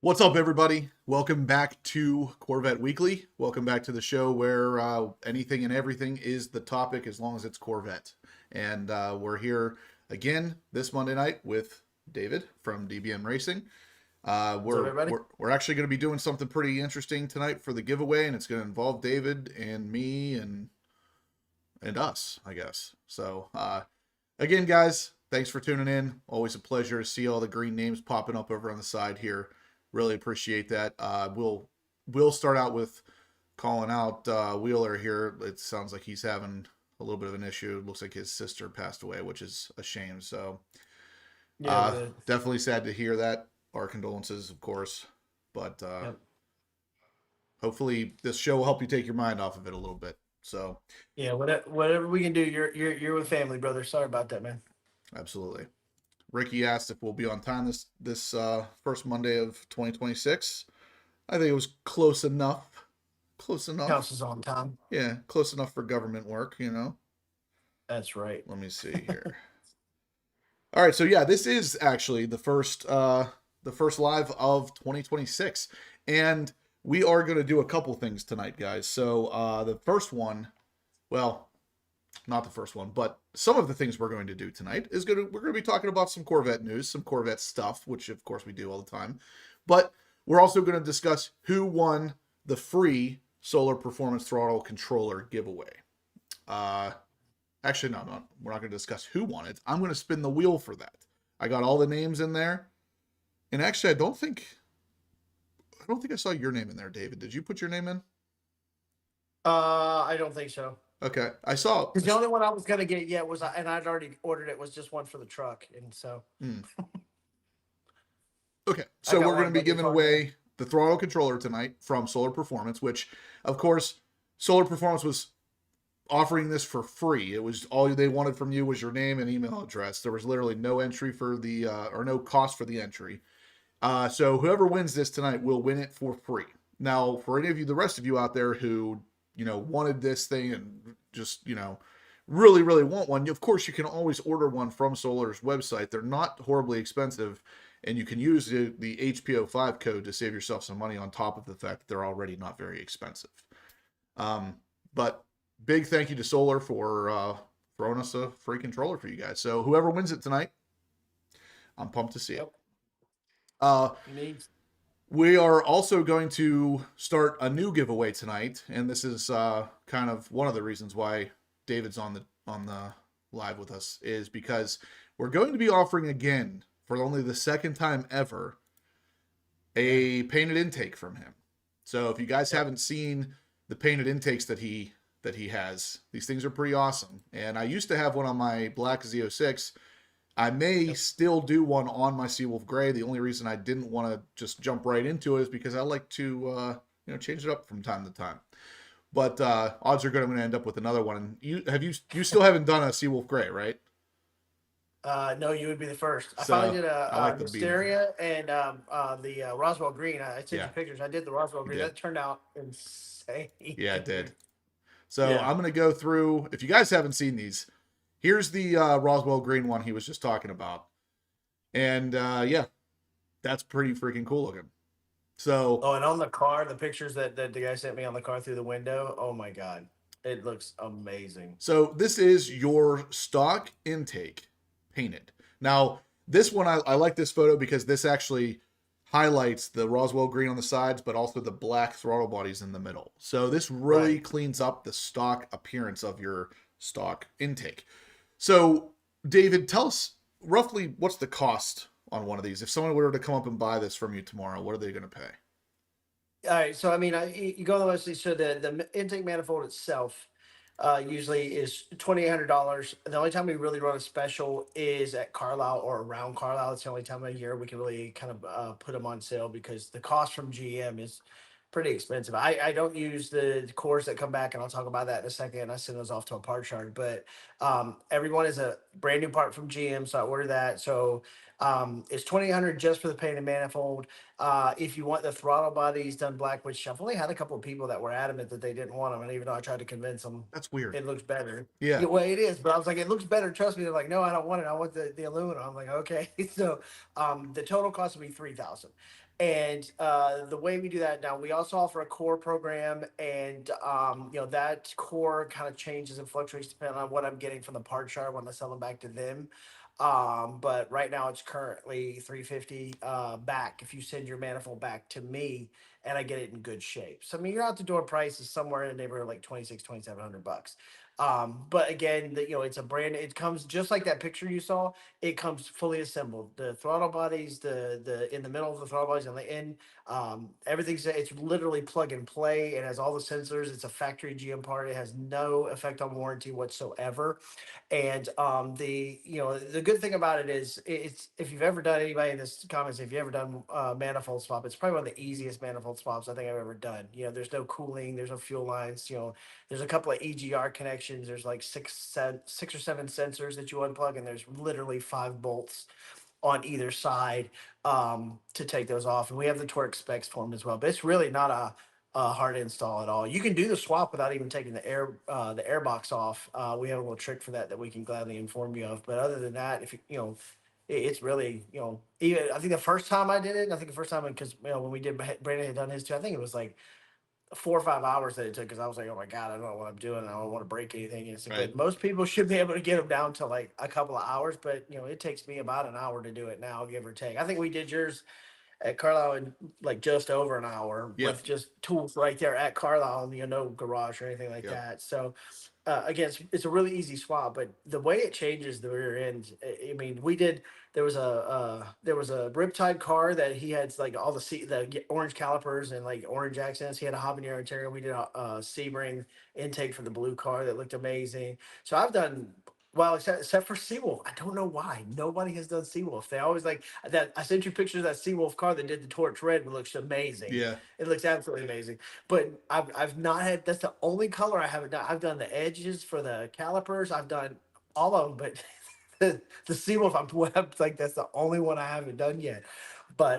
What's up, everybody? Welcome back to Corvette Weekly. Welcome back to the show where anything and everything is the topic as long as it's Corvette. And we're here again this Monday night with David from DBM Racing. What's up, everybody? We're actually going to be doing something pretty interesting tonight for the giveaway, and it's going to involve David and me and us, I guess. So again, guys, thanks for tuning in. Always a pleasure to see all the green names popping up over on the side here. Really appreciate that. We'll start out with calling out Wheeler here. It sounds like he's having a little bit of an issue. It looks like his sister passed away, which is a shame. So definitely sad to hear that. Our condolences, of course. But Yep. hopefully this show will help you take your mind off of it a little bit. So Yeah, whatever we can do. You're with family, brother. Sorry about that, man. absolutely. Ricky asked if we'll be on time this first Monday of 2026. I think it was close enough. Close enough. House is on time. Yeah, close enough for government work, you know. That's right. Let me see here. All right, so yeah, this is actually the first live of 2026, and we are going to do a couple things tonight, guys. So the first one, well, not the first one, but some of the things we're going to do tonight is we're going to be talking about some Corvette news, some Corvette stuff, which of course we do all the time. But we're also going to discuss who won the free solar performance throttle controller giveaway. Actually, no, we're not going to discuss who won it. I'm going to spin the wheel for that. I got all the names in there. And actually, I don't think I saw your name in there, David. Did you put your name in? I don't think so. Okay. I saw. Because the only one I was gonna get yet was, and I'd already ordered it, was just one for the truck, and so. Okay, so we're going to be giving away the throttle controller tonight from Solar Performance, which, of course, Solar Performance was offering this for free. It was all they wanted from you was your name and email address. There was literally no entry for the or no cost for the entry. So whoever wins this tonight will win it for free. Now, for any of you, the rest of you out there who wanted this thing and just really want one, of course you can always order one from Solar's website. They're not horribly expensive, and you can use the HPO5 code to save yourself some money on top of the fact that they're already not very expensive. But big thank you to Solar for throwing us a free controller for you guys. So whoever wins it tonight, I'm pumped to see it. We are also going to start a new giveaway tonight, and this is kind of one of the reasons why David's on the live with us, is because we're going to be offering again, for only the second time ever, a painted intake from him. So if you guys haven't seen the painted intakes that he has, these things are pretty awesome. And I used to have one on my black Z06. I may still do one on my Seawolf Gray. The only reason I didn't want to just jump right into it is because I like to change it up from time to time. But odds are good I'm going to end up with another one. And you still haven't done a Seawolf Gray, right? No, you would be the first. I finally did like a Wisteria and the Roswell Green. I sent you Yeah. pictures. I did the Roswell Green. That turned out insane. Yeah, it did. So I'm going to go through, if you guys haven't seen these, here's the Roswell Green one he was just talking about. And yeah, that's pretty freaking cool looking. So and on the car, the pictures that the guy sent me on the car through the window, oh my God, it looks amazing. So this is your stock intake painted. Now, this one, I like this photo because this actually highlights the Roswell Green on the sides, but also the black throttle bodies in the middle. So this really cleans up the stock appearance of your stock intake. So, David, tell us roughly what's the cost on one of these. If someone were to come up and buy this from you tomorrow, what are they going to pay? All right, so I mean, you go on the website. So the intake manifold itself usually is $2,800. The only time we really run a special is at Carlisle or around Carlisle. It's the only time of year we can really kind of put them on sale because the cost from GM is pretty expensive. I don't use the cores that come back, and I'll talk about that in a second. I send those off to a part shard, but everyone is a brand new part from GM, so I order that. So it's $2,800 just for the painted manifold. If you want the throttle bodies done black, which I've only had a couple of people that were adamant that they didn't want them, and even though I tried to convince them, that's weird. It looks better. Yeah. Well, it is, but I was like, it looks better. Trust me. They're like, no, I don't want it. I want the aluminum. I'm like, okay. So the total cost will be $3,000. And the way we do that now, we also offer a core program, and that core kind of changes and fluctuates depending on what I'm getting from the part shop when I sell them back to them. But right now it's currently 350 back if you send your manifold back to me and I get it in good shape. So I mean, your out the door price is somewhere in the neighborhood of like 2,700 bucks. But again, it's a brand. It comes just like that picture you saw. It comes fully assembled. The throttle bodies, the in the middle of the throttle bodies, on the end, it's literally plug and play. It has all the sensors. It's a factory GM part. It has no effect on warranty whatsoever. And the good thing about it is it's if you've ever done, anybody in this comments, if you ever done manifold swap, it's probably one of the easiest manifold swaps I think I've ever done. There's no cooling, there's no fuel lines. There's a couple of EGR connections. There's like six or seven sensors that you unplug, and there's literally 5 bolts on either side to take those off. And we have the torque specs for them as well. But it's really not a hard install at all. You can do the swap without even taking the air box off. We have a little trick for that we can gladly inform you of. But other than that, if it's really even I think the first time I did it, I think the first time because when we did Brandon had done his too, I think it was like 4 or 5 hours that it took because I was like, oh my God, I don't know what I'm doing. I don't want to break anything. And Right. but most people should be able to get them down to like a couple of hours. But it takes me about an hour to do it now, give or take. I think we did yours at Carlisle in like just over an hour Yep. with just tools right there at Carlisle, and no garage or anything like Yep. that. So again, it's a really easy swap, but the way it changes the rear end, I mean, there was a Riptide car that he had like all the orange calipers and like orange accents. He had a habanero interior. We did a Sebring intake for the blue car that looked amazing. So I've done well, except for Seawolf. I don't know why nobody has done Seawolf. They always like that. I sent you pictures of that Seawolf car that did the torch red. It looks amazing. Yeah. It looks absolutely amazing. But I've not had. That's the only color I haven't done. I've done the edges for the calipers. I've done all of them, but the Seawolf, I'm like that's the only one I haven't done yet. But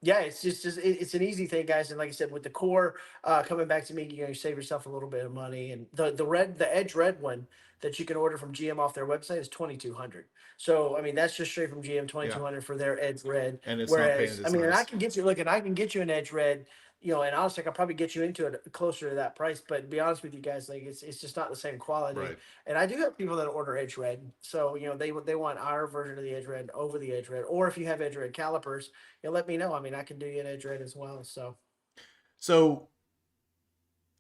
yeah, it's an easy thing, guys. And like I said, with the core coming back to me, you save yourself a little bit of money. And the Edge Red one that you can order from GM off their website is 2,200. So I mean, that's just straight from GM, twenty Yeah. two hundred for their Edge Red. And it's not Whereas painted I as mean, and I nice. can get you I can get you an Edge Red. And honestly, I could probably get you into it closer to that price. But to be honest with you guys, like it's just not the same quality. Right. And I do have people that order Edge Red, so they want our version of the Edge Red over the Edge Red, or if you have Edge Red calipers, let me know. I mean, I can do you an Edge Red as well. So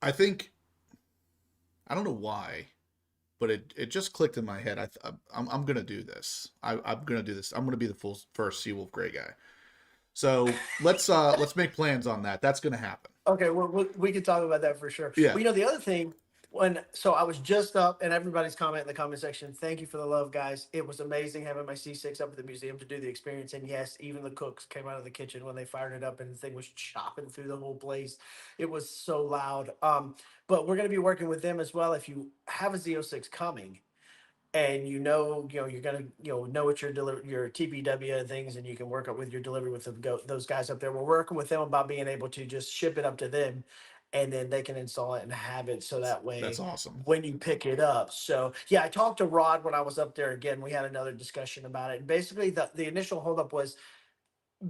I think I don't know why, but it just clicked in my head. I'm gonna do this. I'm gonna do this. I'm gonna be the first Seawolf Gray guy. So let's make plans on that. That's gonna happen. Okay, we can talk about that for sure. Yeah. Well, the other thing, so I was just up, and everybody's comment in the comment section. Thank you for the love, guys. It was amazing having my C6 up at the museum to do the experience. And yes, even the cooks came out of the kitchen when they fired it up, and the thing was chopping through the whole place. It was so loud. But we're going to be working with them as well. If you have a Z06 coming, and you're gonna know what your TPW and things, and you can work up with your delivery with those guys up there. We're working with them about being able to just ship it up to them, and then they can install it and have it so that way That's awesome. when you pick it up. So yeah, I talked to Rod when I was up there again. We had another discussion about it, and basically the initial holdup was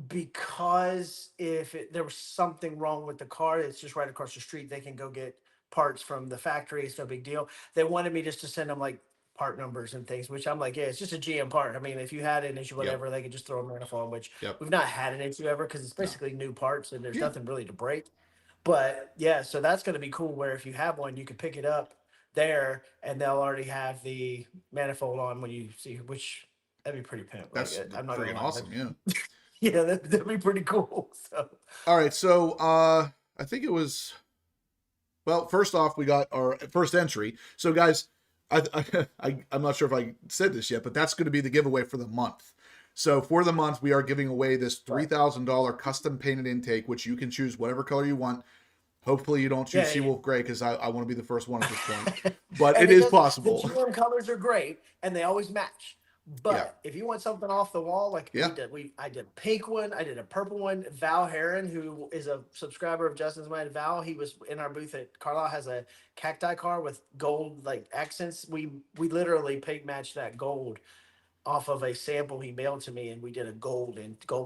because if there was something wrong with the car, it's just right across the street. They can go get parts from the factory. It's no big deal. They wanted me just to send them like part numbers and things, which I'm like, yeah, it's just a GM part. I mean, if you had an issue, whatever, they could just throw a manifold, which Yep. we've not had an issue ever because it's No. basically new parts and there's Yeah. nothing really to break. But yeah, so that's going to be cool where if you have one, you can pick it up there and they'll already have the manifold on when you see, which that'd be pretty pimp. That's I'm not freaking gonna lie. awesome. Yeah. Yeah, that'd be pretty cool. So All right. So I think it was. Well, first off, we got our first entry. So, guys, I'm not sure if I said this yet, but that's going to be the giveaway for the month. So, for the month, we are giving away this $3,000 custom painted intake, which you can choose whatever color you want. Hopefully, you don't choose Seawolf Gray because I want to be the first one at this point. But it is possible. The GM colors are great and they always match. But if you want something off the wall, like I did a pink one, I did a purple one. Val Heron, who is a subscriber of Justin's Mind, Val, he was in our booth at Carlisle, has a cacti car with gold like accents. We literally paint matched that gold off of a sample he mailed to me, and we did a gold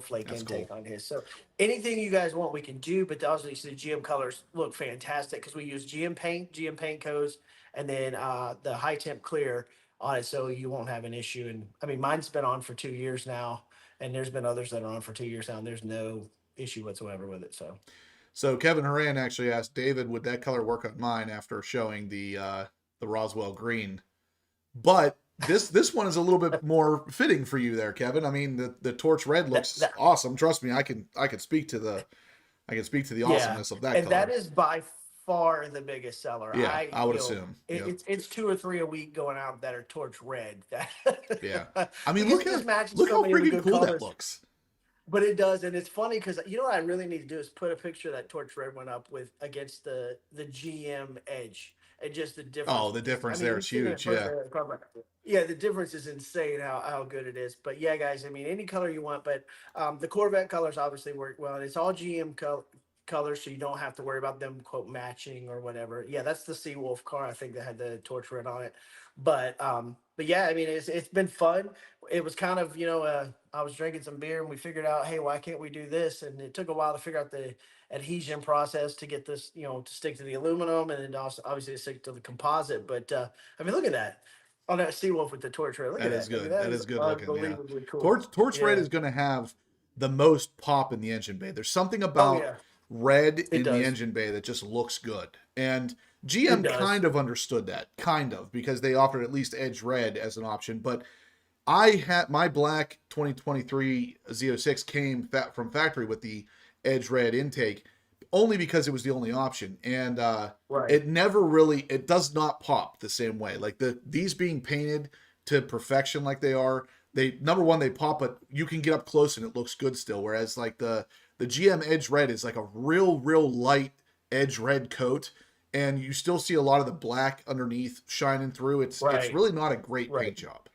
flake That's intake cool. on his. So anything you guys want, we can do. But obviously, the GM colors look fantastic because we use GM paint codes, and then the high temp clear on it, so you won't have an issue. And I mean, mine's been on for 2 years now, and there's been others that are on for 2 years now, and there's no issue whatsoever with it. So Kevin Horan actually asked David, would that color work on mine after showing the Roswell green? But this one is a little bit more fitting for you there, Kevin. I mean, the torch red that, looks that awesome. Trust me, I can speak to the Yeah, awesomeness of that and that color. is by far the biggest seller. Yeah, I would assume. Yep. It's 2 or 3 a week going out that are torch red. Yeah. I mean, Because it just matches look so how many of the freaking good cool that colors. looks. But it does, and it's funny because you know what I really need to do is put a picture of that torch red one up with against the GM edge, and just the difference. Oh, the Is, I difference mean, there you've is seen it in huge. Yeah. person. Yeah, the difference is insane how good it is. But yeah, guys, I mean, any color you want, but the Corvette colors obviously work well, and it's all colors, so you don't have to worry about them quote matching or whatever. Yeah, that's the Seawolf car I think that had the torch red on it. But yeah, I mean, it's been fun. It was kind of, I was drinking some beer and we figured out, hey, why can't we do this? And it took a while to figure out the adhesion process to get this, to stick to the aluminum, and then also obviously to stick to the composite. But I mean, look at that on that Seawolf with the torch red. Look That at is that. I mean, good. that That is is good looking. Yeah. unbelievably cool. Torch red Yeah. is going to have the most pop in the engine bay. There's something Oh about yeah, red it in the does. engine bay that just looks good. And It GM does. kind of understood that, kind of, because they offered at least edge red as an option. But I had my black 2023 Z06 came from factory with the edge red intake only because it was the only option. And Right. it never really, it does not pop the same way. Like these being painted to perfection like they are, they, number one, they pop, but you can get up close and it looks good still. Whereas like the GM edge red is like a real light edge red coat, and you still see a lot of the black underneath shining through. It's Right. really not a great Right. paint job.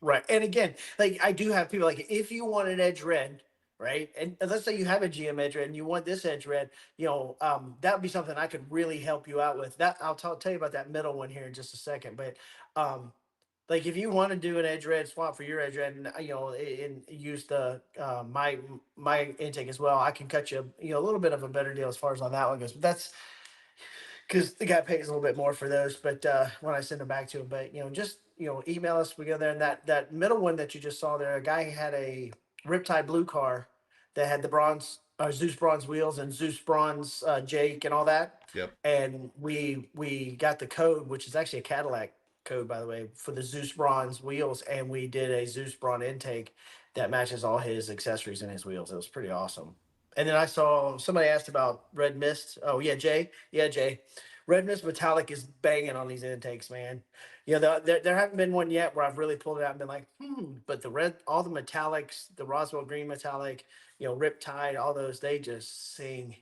Right. And again, like I do have people like if you want an edge red, right? And let's say you have a GM edge red and you want this edge red, that would be something I could really help you out with. That I'll tell you about that middle one here in just a second. But um like if you want to do an edge red swap for your edge red, and and use the my intake as well, I can cut you a little bit of a better deal as far as on that one goes. But that's because the guy pays a little bit more for those. But when I send them back to him, but just email us. We go there, and that middle one that you just saw there, a guy had a Riptide blue car that had the bronze Zeus bronze wheels and Zeus bronze Jake and all that. Yep. And we got the code, which is actually a Cadillac code, by the way, for the Zeus bronze wheels, and we did a Zeus bronze intake that matches all his accessories and his wheels. It was pretty awesome. And then I saw somebody asked about Red Mist. Oh yeah, Jay. Yeah, Jay. Red Mist Metallic is banging on these intakes, man. There haven't been one yet where I've really pulled it out and been like, But all the metallics, the Roswell Green Metallic, Riptide, all those, they just sing.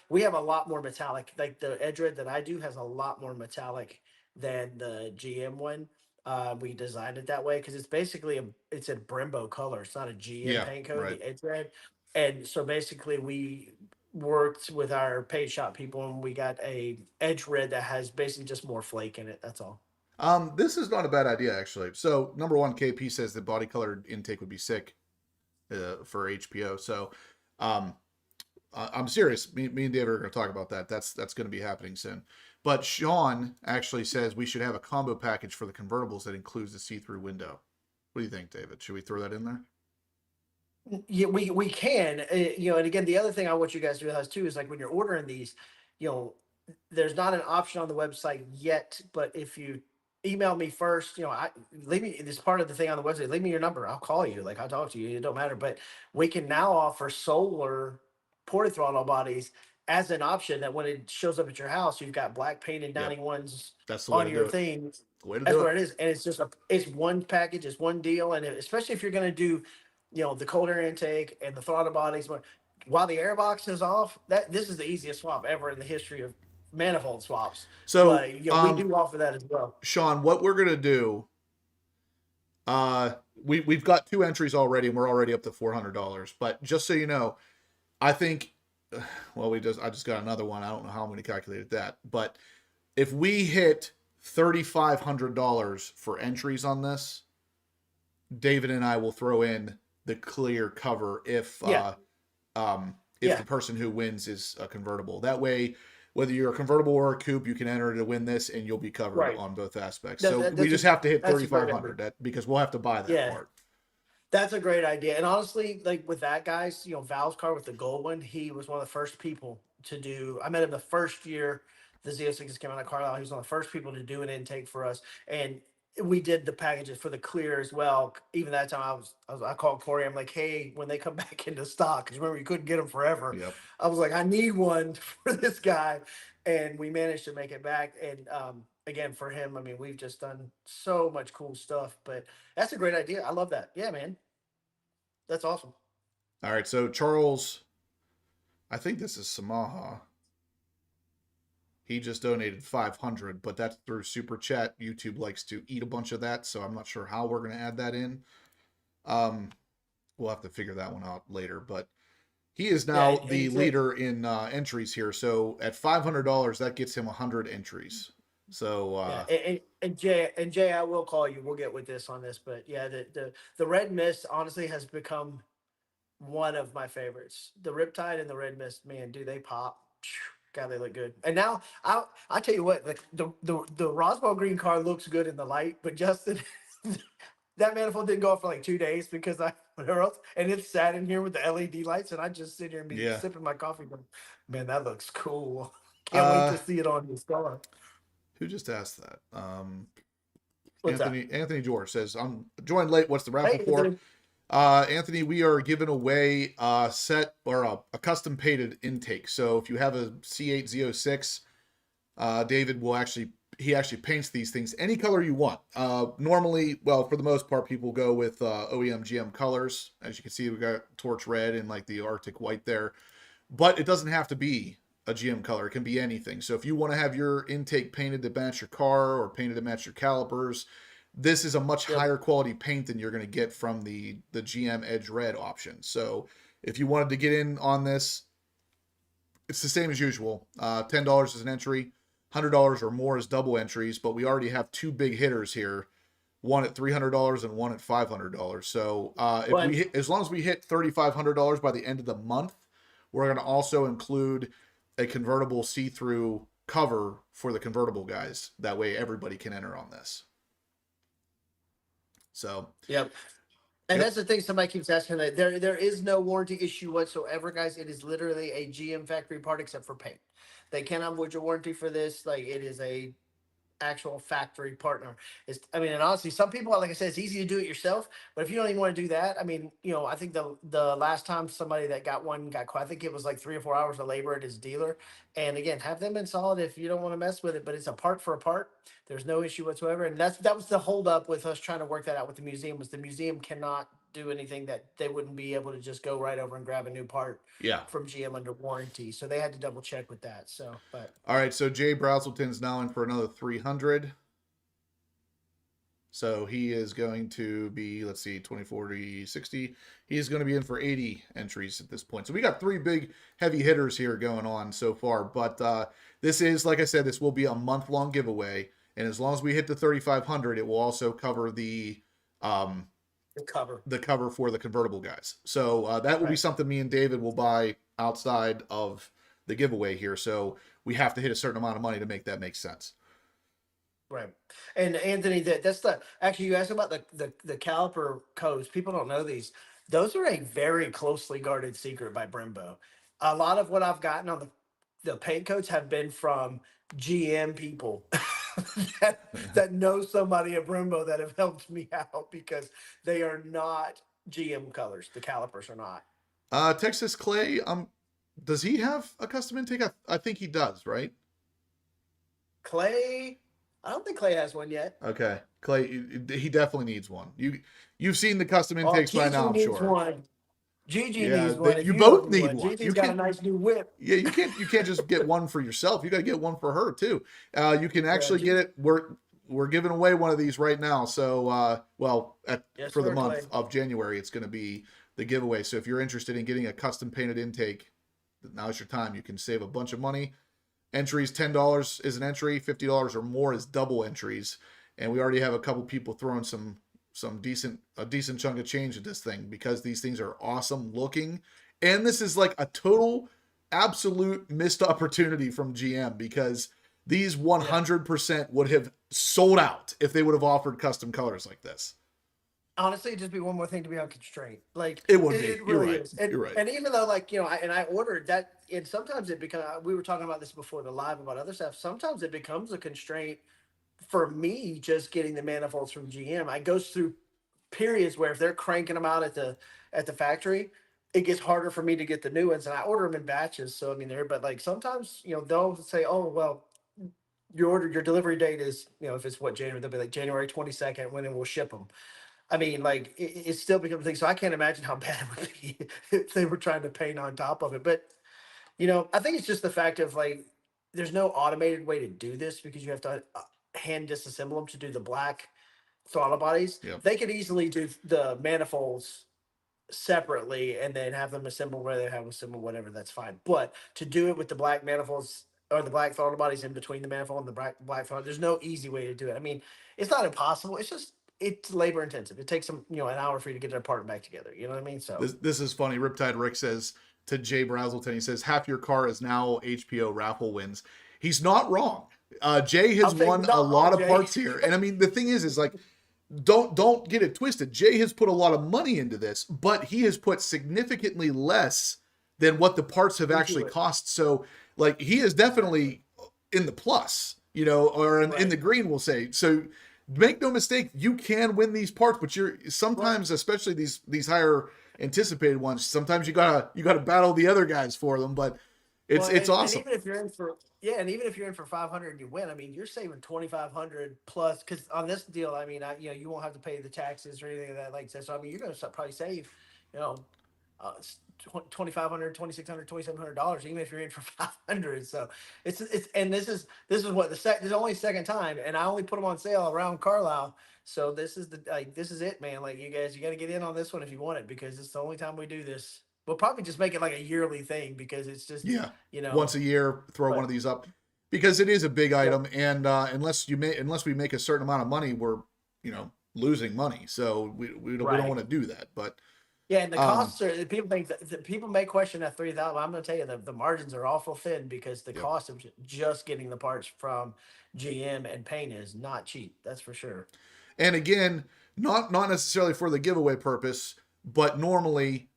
We have a lot more metallic. Like the edge red that I do has a lot more metallic than the GM one. We designed it that way because it's basically it's a Brembo color. It's not a GM Yeah. paint code. Right. The edge red, and so basically we worked with our paint shop people and we got a edge red that has basically just more flake in it. That's all. This is not a bad idea actually. So number one, KP says the body colored intake would be sick for HPO. So um, I'm serious. Me and David are going to talk about that. That's going to be happening soon. But Sean actually says we should have a combo package for the convertibles that includes the see-through window. What do you think, David? Should we throw that in there? Yeah, we can, and again, the other thing I want you guys to realize too is like when you're ordering these, you know, there's not an option on the website yet, but if you email me first, I leave me this part of the thing on the website, leave me your number. I'll call you, like I'll talk to you. It don't matter, but we can now offer solar ported throttle bodies as an option that when it shows up at your house, you've got black painted Yep. 91s That's the way on to your do it. thing. The way to That's do where it. it is, and it's one package, it's one deal, and especially if you're going to do, the cold air intake and the throttle bodies. While the airbox is off, this is the easiest swap ever in the history of manifold swaps. So, But we do offer that as well. Sean, what we're going to do, we've got 2 entries already and we're already up to $400. But just so you know, I think, well, I just got another one. I don't know how I'm going to calculate that, but if we hit $3,500 for entries on this, David and I will throw in the clear cover if Yeah. if Yeah. the person who wins is a convertible. That way, whether you're a convertible or a coupe, you can enter to win this, and you'll be covered Right. on both aspects. That, So that, we that's a just have to hit that's a great idea. 3,500 that because we'll have to buy that Yeah. part. That's a great idea. And honestly, like with that guys, Val's car with the gold one, he was one of the first people to do. I met him the first year the Z06s came out of Carlisle. He was one of the first people to do an intake for us. And we did the packages for the clear as well. Even that time I called Corey. I'm like, hey, when they come back into stock, because remember you couldn't get them forever. Yep. I was like, I need one for this guy. And we managed to make it back. And again, for him, I mean, we've just done so much cool stuff. But that's a great idea. I love that. Yeah, man. That's awesome. All right. So Charles, I think this is Samaha. He just donated 500, but that's through Super Chat. YouTube likes to eat a bunch of that, so I'm not sure how we're going to add that in. We'll have to figure that one out later, but he is now the leader in entries here. So at $500, that gets him 100 entries. So and Jay, I will call you. We'll get with this on this, but yeah, the Red Mist honestly has become one of my favorites. The Riptide and the Red Mist, man, do they pop? God, they look good. And now I tell you what, the Roswell green car looks good in the light, but Justin, that manifold didn't go off for like 2 days because I whatever else, and it sat in here with the LED lights, and I just sit here and be sipping my coffee. Going, man, that looks cool. Can't wait to see it on this car. Who just asked that? What's Anthony George says, I'm joined late. What's the raffle Hey, for? Anthony, we are giving away a set or a custom painted intake. So if you have a C8 Z06, David will actually paints these things any color you want. Normally, well, for the most part, people go with OEM GM colors. As you can see, we got torch red and like the Arctic white there, but it doesn't have to be a GM color. It can be anything. So if you want to have your intake painted to match your car or painted to match your calipers, this is a much higher quality paint than you're going to get from the GM Edge Red option. So if you wanted to get in on this, it's the same as usual. $10 is an entry, $100 or more is double entries, but we already have two big hitters here, one at $300 and one at $500. So as long as we hit $3,500 by the end of the month, we're going to also include a convertible see-through cover for the convertible guys. That way everybody can enter on this. So, yep. And that's the thing somebody keeps asking, that there is no warranty issue whatsoever, guys. It is literally a GM factory part except for paint. They cannot void your warranty for this. Like, it is a actual factory partner. I mean, and honestly, some people, like I said, it's easy to do it yourself, but if you don't even want to do that, I mean, I think the last time somebody that got one got quite, I think it was like 3 or 4 hours of labor at his dealer. And again, have them install it if you don't want to mess with it, but it's a part for a part. There's no issue whatsoever. And that was the holdup with us trying to work that out with the museum, was the museum cannot do anything that they wouldn't be able to just go right over and grab a new part from GM under warranty. So they had to double check with that. So, but all right. So Jay Brazelton's now in for another 300. So he is going to be, let's see, 20, 40, 60. He's going to be in for 80 entries at this point. So we got three big heavy hitters here going on so far. But this is, like I said, this will be a month-long giveaway. And as long as we hit the 3,500, it will also cover the cover for the convertible guys. So that will be something me and David will buy outside of the giveaway here. So we have to hit a certain amount of money to make that make sense. Right. And Anthony, that's actually, you asked about the caliper codes. People don't know these. Those are a very closely guarded secret by Brembo. A lot of what I've gotten on the paint codes have been from GM people that know somebody at Brembo that have helped me out, because they are not GM colors. The calipers are not. Texas Clay, does he have a custom intake? I think he does, right? Clay, I don't think Clay has one yet. Okay, Clay, he definitely needs one. You've seen the custom intakes by now, I'm sure. One. Gigi needs one. You both need one. Gigi's got a nice new whip. Yeah, you can't just get one for yourself. You got to get one for her too. You can actually get it. We're giving away one of these right now. So for the month of January, it's going to be the giveaway. So if you're interested in getting a custom painted intake, now's your time. You can save a bunch of money. Entries, $10 is an entry, $50 or more is double entries. And we already have a couple people throwing some a decent chunk of change at this thing, because these things are awesome looking. And this is like a total absolute missed opportunity from GM, because these 100% would have sold out if they would have offered custom colors like this. Honestly, it'd just be one more thing to be on constraint. Like It would be. it You're really right. is. And You're right. and even though, like, I ordered that, and sometimes it becomes. We were talking about this before the live about other stuff. Sometimes it becomes a constraint for me just getting the manifolds from GM. I goes through periods where if they're cranking them out at the factory, it gets harder for me to get the new ones, and I order them in batches. So I mean, but like sometimes they'll say, oh well, your delivery date is, if it's what January, they'll be like January 22nd when it will ship them. I mean, like it still becomes a thing. So I can't imagine how bad it would be if they were trying to paint on top of it. But I think it's just the fact of like there's no automated way to do this because you have to hand disassemble them to do the black throttle bodies. Yep. They could easily do the manifolds separately and then have them assemble where they have assemble whatever. That's fine. But to do it with the black manifolds or the black throttle bodies in between the manifold and the black throttle, there's no easy way to do it. I mean, it's not impossible. It's labor intensive. It takes them, an hour for you to get that part back together. You know what I mean? So this is funny. Riptide Rick says to Jay Brazelton, he says, half your car is now HPO raffle wins. He's not wrong. Jay has won a lot of parts here. And I mean, the thing is like, don't get it twisted. Jay has put a lot of money into this, but he has put significantly less than what the parts have actually cost. So like, he is definitely in the plus, or in the green, we'll say. So make no mistake, you can win these parts, but you're sometimes, especially these higher anticipated ones, sometimes you gotta battle the other guys for them. But it's awesome. And even if you're in for 500 and you win, I mean, you're saving 2,500 plus. Because on this deal, I mean, you won't have to pay the taxes or anything of that like that. So I mean, you're going to probably save, $2,500, $2,600, $2,700, even if you're in for 500. So it's and this is what this is only the second time, and I only put them on sale around Carlisle. So this is this is it, man. Like you got to get in on this one if you want it, because it's the only time we do this. We'll probably just make it like a yearly thing because it's just once a year throw one of these up, because it is a big item, and unless we make a certain amount of money, we're losing money. So we don't want to do that, but. Yeah, and the costs are, people may question that 3,000. I'm going to tell you the margins are awful thin because the cost of just getting the parts from GM and paint is not cheap. That's for sure. And again, not necessarily for the giveaway purpose, but normally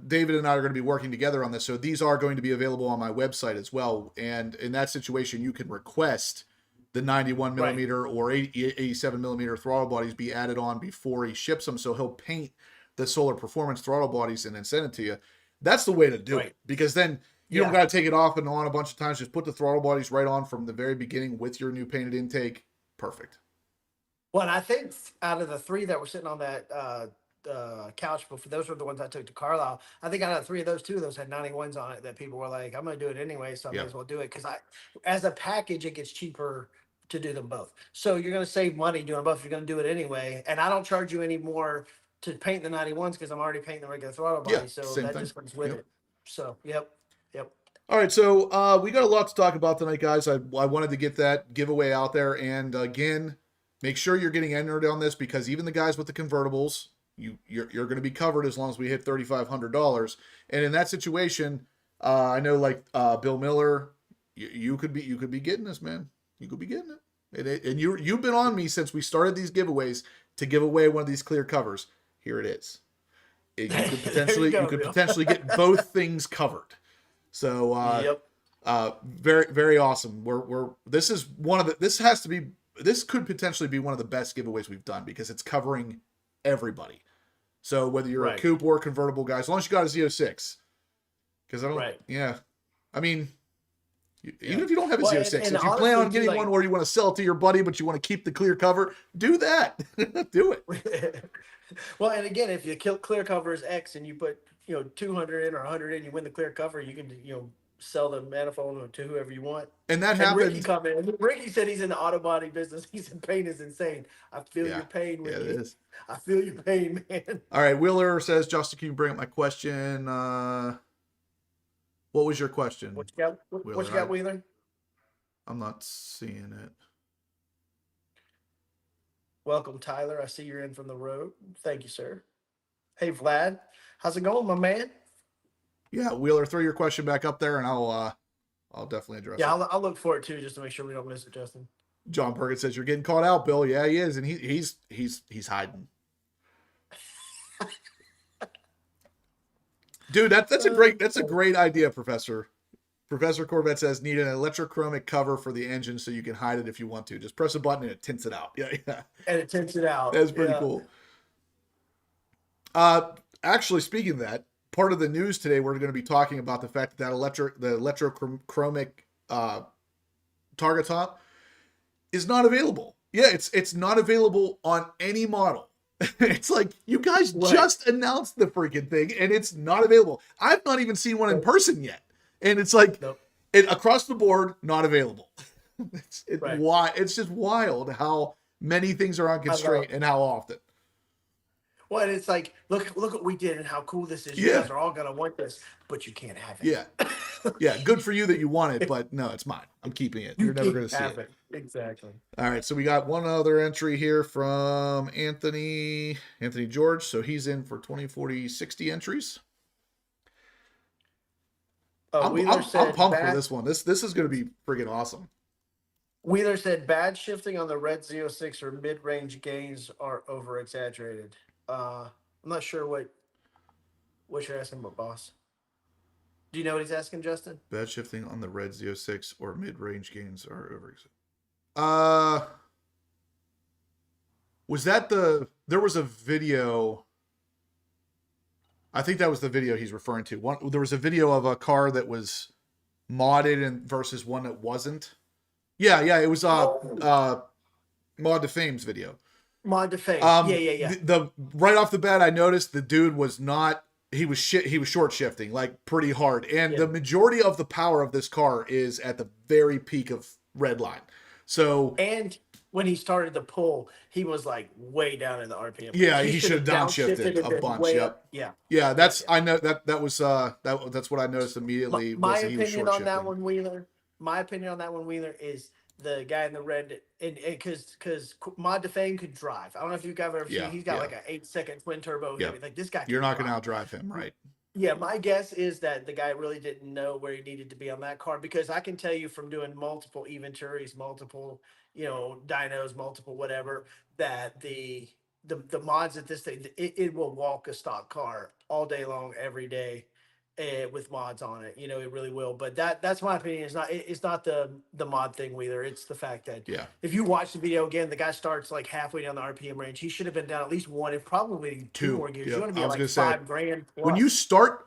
David and I are going to be working together on this. So these are going to be available on my website as well. And in that situation, you can request the 91 millimeter or 87 millimeter throttle bodies be added on before he ships them. So he'll paint the Solar Performance throttle bodies and then send it to you. That's the way to do it, because then you don't got to take it off and on a bunch of times. Just put the throttle bodies right on from the very beginning with your new painted intake. Perfect. Well, and I think out of the three that were sitting on that couch before, those were the ones I took to Carlisle. I think out of three of those, two of those had 91s on it that people were like, I'm going to do it anyway, so I may as well do it. Because as a package, it gets cheaper to do them both. So you're going to save money doing both if you're going to do it anyway. And I don't charge you any more to paint the 91s because I'm already painting the regular throttle body. So that just comes with it. So, yep. All right, so we got a lot to talk about tonight, guys. I wanted to get that giveaway out there. And again, make sure you're getting entered on this, because even the guys with the convertibles, you're going to be covered as long as we hit $3,500. And in that situation, I know like Bill Miller, you could be getting this, man. You could be getting it. And you've been on me since we started these giveaways to give away one of these clear covers. Here it is. You could potentially get both things covered. So very, very awesome. This could potentially be one of the best giveaways we've done, because it's covering everybody. So whether you're a coupe or a convertible guy, as long as you got a Z06, because I mean, even if you don't have a Z06, if you plan on getting one where you want to sell it to your buddy, but you want to keep the clear cover, do that. Do it. Well, and again, if you clear cover is X and you put 200 in or 100 in, you win the clear cover, you can sell the manifold to whoever you want. And that happens. Ricky said he's in the auto body business. He said pain is insane. I feel your pain, Ricky. Yeah, it is. I feel your pain, man. All right, Wheeler says, Justin, can you bring up my question? What was your question? What you got, Wheeler? I'm not seeing it. Welcome, Tyler. I see you're in from the road. Thank you, sir. Hey, Vlad. How's it going, my man? Yeah, Wheeler, throw your question back up there, and I'll definitely address Yeah, it. I'll look for it too, just to make sure we don't miss it, Justin. John Perkins says you're getting caught out, Bill. Yeah, he is, and he's hiding. Dude, that's a great idea, Professor. Professor Corvette says need an electrochromic cover for the engine so you can hide it if you want to. Just press a button and it tints it out. Yeah, yeah. And it tints it out. That's pretty Yeah. cool. Actually, speaking of that, part of the news today, we're going to be talking about the fact that the electrochromic target top is not available. Yeah, it's not available on any model. It's like you guys just announced the freaking thing and it's not available. I've not even seen one in person yet. And it's like it across the board, not available. It's just wild how many things are on constraint and how often. Well, and it's like, look what we did and how cool this is. You guys are all gonna want this, but you can't have it. Yeah. Yeah. Good for you that you want it, but no, it's mine. I'm keeping it. You're never gonna see it. Exactly. All right. So we got one other entry here from Anthony George. So he's in for 20, 40, 60 entries. I'm pumped for this one. This is going to be friggin' awesome. Wheeler said bad shifting on the red Z06 or mid-range gains are over-exaggerated. I'm not sure what you're asking about, boss. Do you know what he's asking, Justin? Bad shifting on the red Z06 or mid-range gains are over. Was that there was a video. I think that was the video he's referring to. There was a video of a car that was modded and versus one that wasn't. Yeah, it was Mod to Fame's video. Mod to Fame. Yeah. The right off the bat, I noticed the dude was not. He was short shifting like pretty hard, and the majority of the power of this car is at the very peak of red line. So and when he started the pull, he was like way down in the RPM. Yeah, he should have downshifted a bunch. Yep. Yeah. I know that was that's what I noticed immediately. My opinion on that one, Wheeler. My opinion on that one, Wheeler, is the guy in the red, and because Mod to Fame could drive. I don't know if you've ever seen. He's got like an 8-second twin turbo. Yeah. Like this guy. You're not going to outdrive him, right? Yeah, my guess is that the guy really didn't know where he needed to be on that car, because I can tell you from doing multiple Eventuries, multiple, dynos, multiple whatever, that the mods at this thing, it will walk a stock car all day long, every day, with mods on it. It really will. But that's my opinion. It's not the mod thing, Wheeler. It's the fact that if you watch the video again, the guy starts like halfway down the RPM range. He should have been down at least one, if probably two more gears. You want to be like $5,000 plus. When you start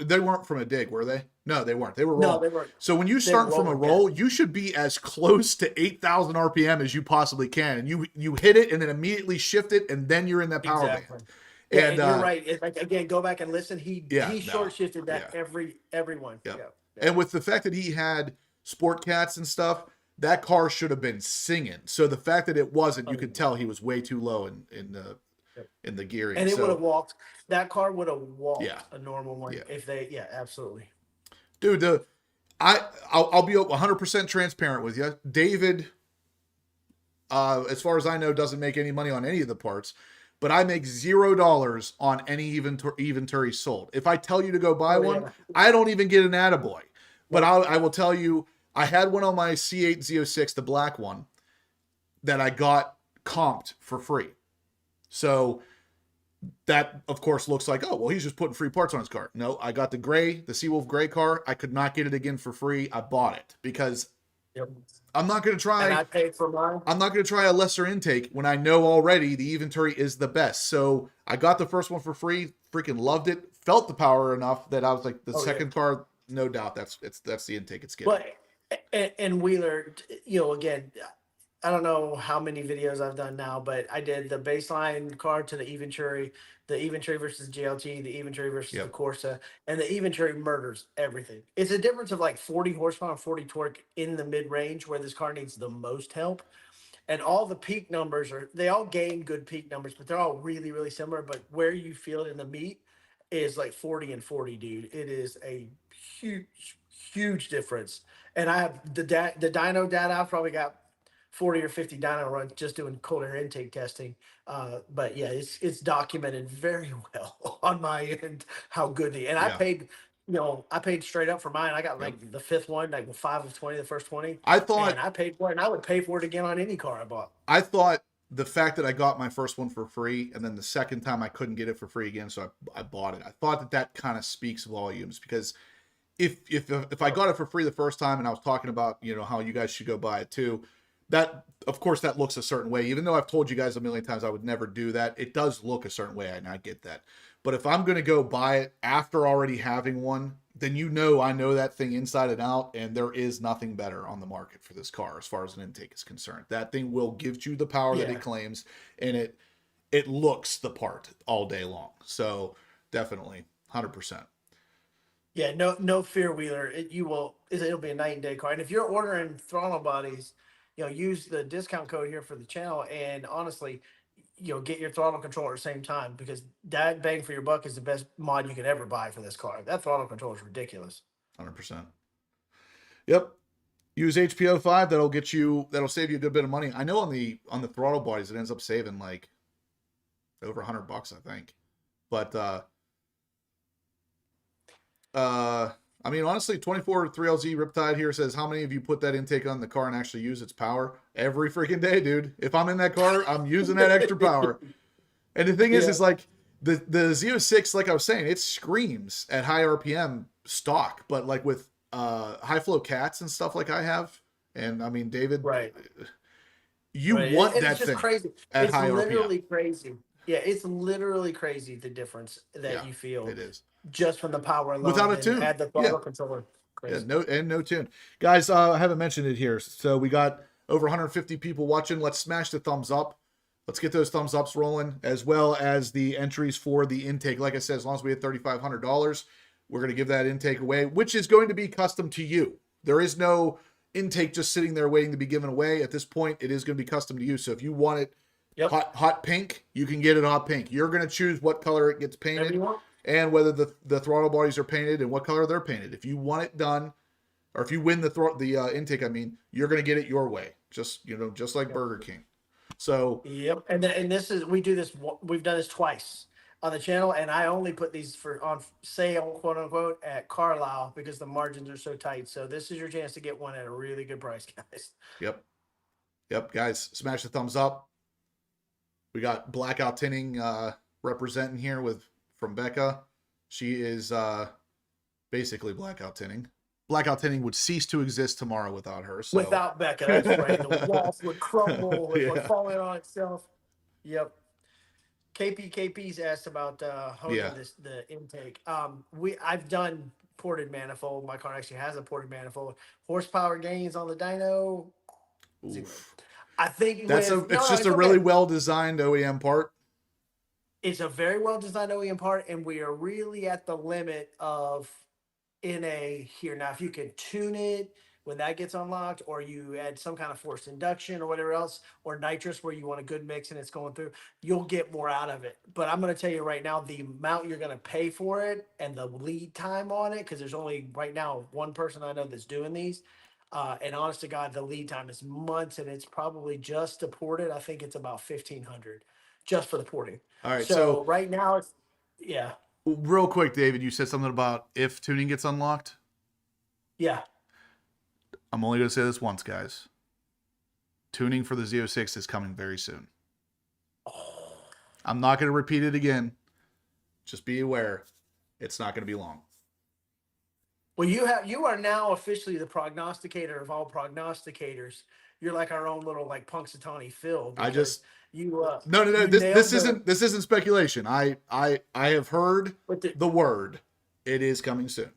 they weren't from a dig, were they? No, they weren't. They were roll. No, they weren't. So when you start from a roll, you should be as close to 8,000 RPM as you possibly can, and you hit it and then immediately shift it, and then you're in that power band. And you're right. It's like, again, go back and listen. He short shifted that everyone. Yeah. And with the fact that he had sport cats and stuff, that car should have been singing. So the fact that it wasn't, you could tell he was way too low in the gearing. And it would have walked. That car would have walked a normal one if they. Yeah, absolutely. Dude, I'll be 100% transparent with you. David, as far as I know, doesn't make any money on any of the parts. But I make $0 on any Eventuri sold. If I tell you to go buy one, I don't even get an attaboy. But I will tell you, I had one on my C8 Z06, the black one, that I got comped for free. So that, of course, looks like, oh, well, he's just putting free parts on his car. No, I got the Seawolf gray car. I could not get it again for free. I bought it because I'm not going to try. And I paid for mine. I'm not going to try a lesser intake when I know already the Eventuri is the best. So I got the first one for free. Freaking loved it. Felt the power enough that I was like, the second car, no doubt, that's the intake it's getting. But and Wheeler, again, I don't know how many videos I've done now, but I did the baseline car to the Eventuri versus GLT, the Eventuri versus the Corsa, and the Eventuri murders everything. It's a difference of like 40 horsepower and 40 torque in the mid-range where this car needs the most help. And all the peak numbers they all gain good peak numbers, but they're all really, really similar. But where you feel it in the meat is like 40 and 40, dude. It is a huge, huge difference. And I have the dyno data. I've probably got 40 or 50 dyno runs just doing cold air intake testing. But yeah, it's documented very well on my end how good the, and I Yeah. paid, I paid straight up for mine. I got Yep. like the fifth one, like 5 of 20, the first 20, I and thought I paid for it, and I would pay for it again on any car I bought. I thought the fact that I got my first one for free and then the second time I couldn't get it for free again, so I bought it. I thought that kind of speaks volumes because if I got it for free the first time and I was talking about how you guys should go buy it too, that of course that looks a certain way. Even though I've told you guys a million times I would never do that, it does look a certain way, and I get that. But if I'm going to go buy it after already having one, then I know that thing inside and out, and there is nothing better on the market for this car as far as an intake is concerned. That thing will give you the power that it claims, and it looks the part all day long. So definitely 100%. Yeah, no fear, Wheeler. It'll be a night and day car. And if you're ordering throttle bodies, use the discount code here for the channel. And honestly, get your throttle control at the same time, because that bang for your buck is the best mod you could ever buy for this car. That throttle control is ridiculous. 100%. Yep. Use HPO5. That'll save you a good bit of money. I know on the throttle bodies, it ends up saving like over $100, I think. But I mean, honestly, 24 3LZ Riptide here says, how many of you put that intake on the car and actually use its power? Every freaking day, dude. If I'm in that car, I'm using that extra power. And the thing is like the Z06, like I was saying, it screams at high RPM stock, but like with high flow cats and stuff like I have, and I mean, David, right? You want and that it's just thing crazy. at It's high literally RPM. crazy. Yeah, it's literally crazy the difference that Yeah, you feel it is. just from the power alone. Without a and tune. add the Yeah. throttle controller. Yeah, Crazy. no tune. Guys, I haven't mentioned it here. So we got over 150 people watching. Let's smash the thumbs up. Let's get those thumbs ups rolling, as well as the entries for the intake. Like I said, as long as we hit $3,500, we're going to give that intake away, which is going to be custom to you. There is no intake just sitting there waiting to be given away. At this point, it is going to be custom to you. So if you want it hot pink, you can get it hot pink. You're going to choose what color it gets painted and whether the throttle bodies are painted and what color they're painted. If you want it done, or if you win the intake, I mean, you're going to get it your way. Just like Burger King. So and we've done this twice on the channel, and I only put these on sale, quote unquote, at Carlisle because the margins are so tight. So this is your chance to get one at a really good price, guys. Yep, guys, smash the thumbs up. We got Blackout Tinning representing here from Becca. She is basically Blackout Tinning. Blackout Tinning would cease to exist tomorrow without her. So. Without Becca, that's right. The walls would crumble. It would fall in on itself. Yep. KP's asked about the intake. I've done ported manifold. My car actually has a ported manifold. Horsepower gains on the dyno. Oof. I think it's just a really well designed OEM part. It's a very well designed OEM part, and we are really at the limit of NA here. Now, if you can tune it when that gets unlocked, or you add some kind of forced induction or whatever else, or nitrous where you want a good mix and it's going through, you'll get more out of it. But I'm going to tell you right now, the amount you're going to pay for it and the lead time on it, because there's only right now one person I know that's doing these. And honest to God, the lead time is months, and it's probably just to port it. I think it's about $1,500 just for the porting. All right. So right now real quick, David, you said something about if tuning gets unlocked. Yeah. I'm only going to say this once, guys. Tuning for the Z06 is coming very soon. Oh. I'm not going to repeat it again. Just be aware. It's not going to be long. Well, you are now officially the prognosticator of all prognosticators. You're like our own little Punxsutawney Phil. I just no. This isn't speculation. I have heard the word. It is coming soon.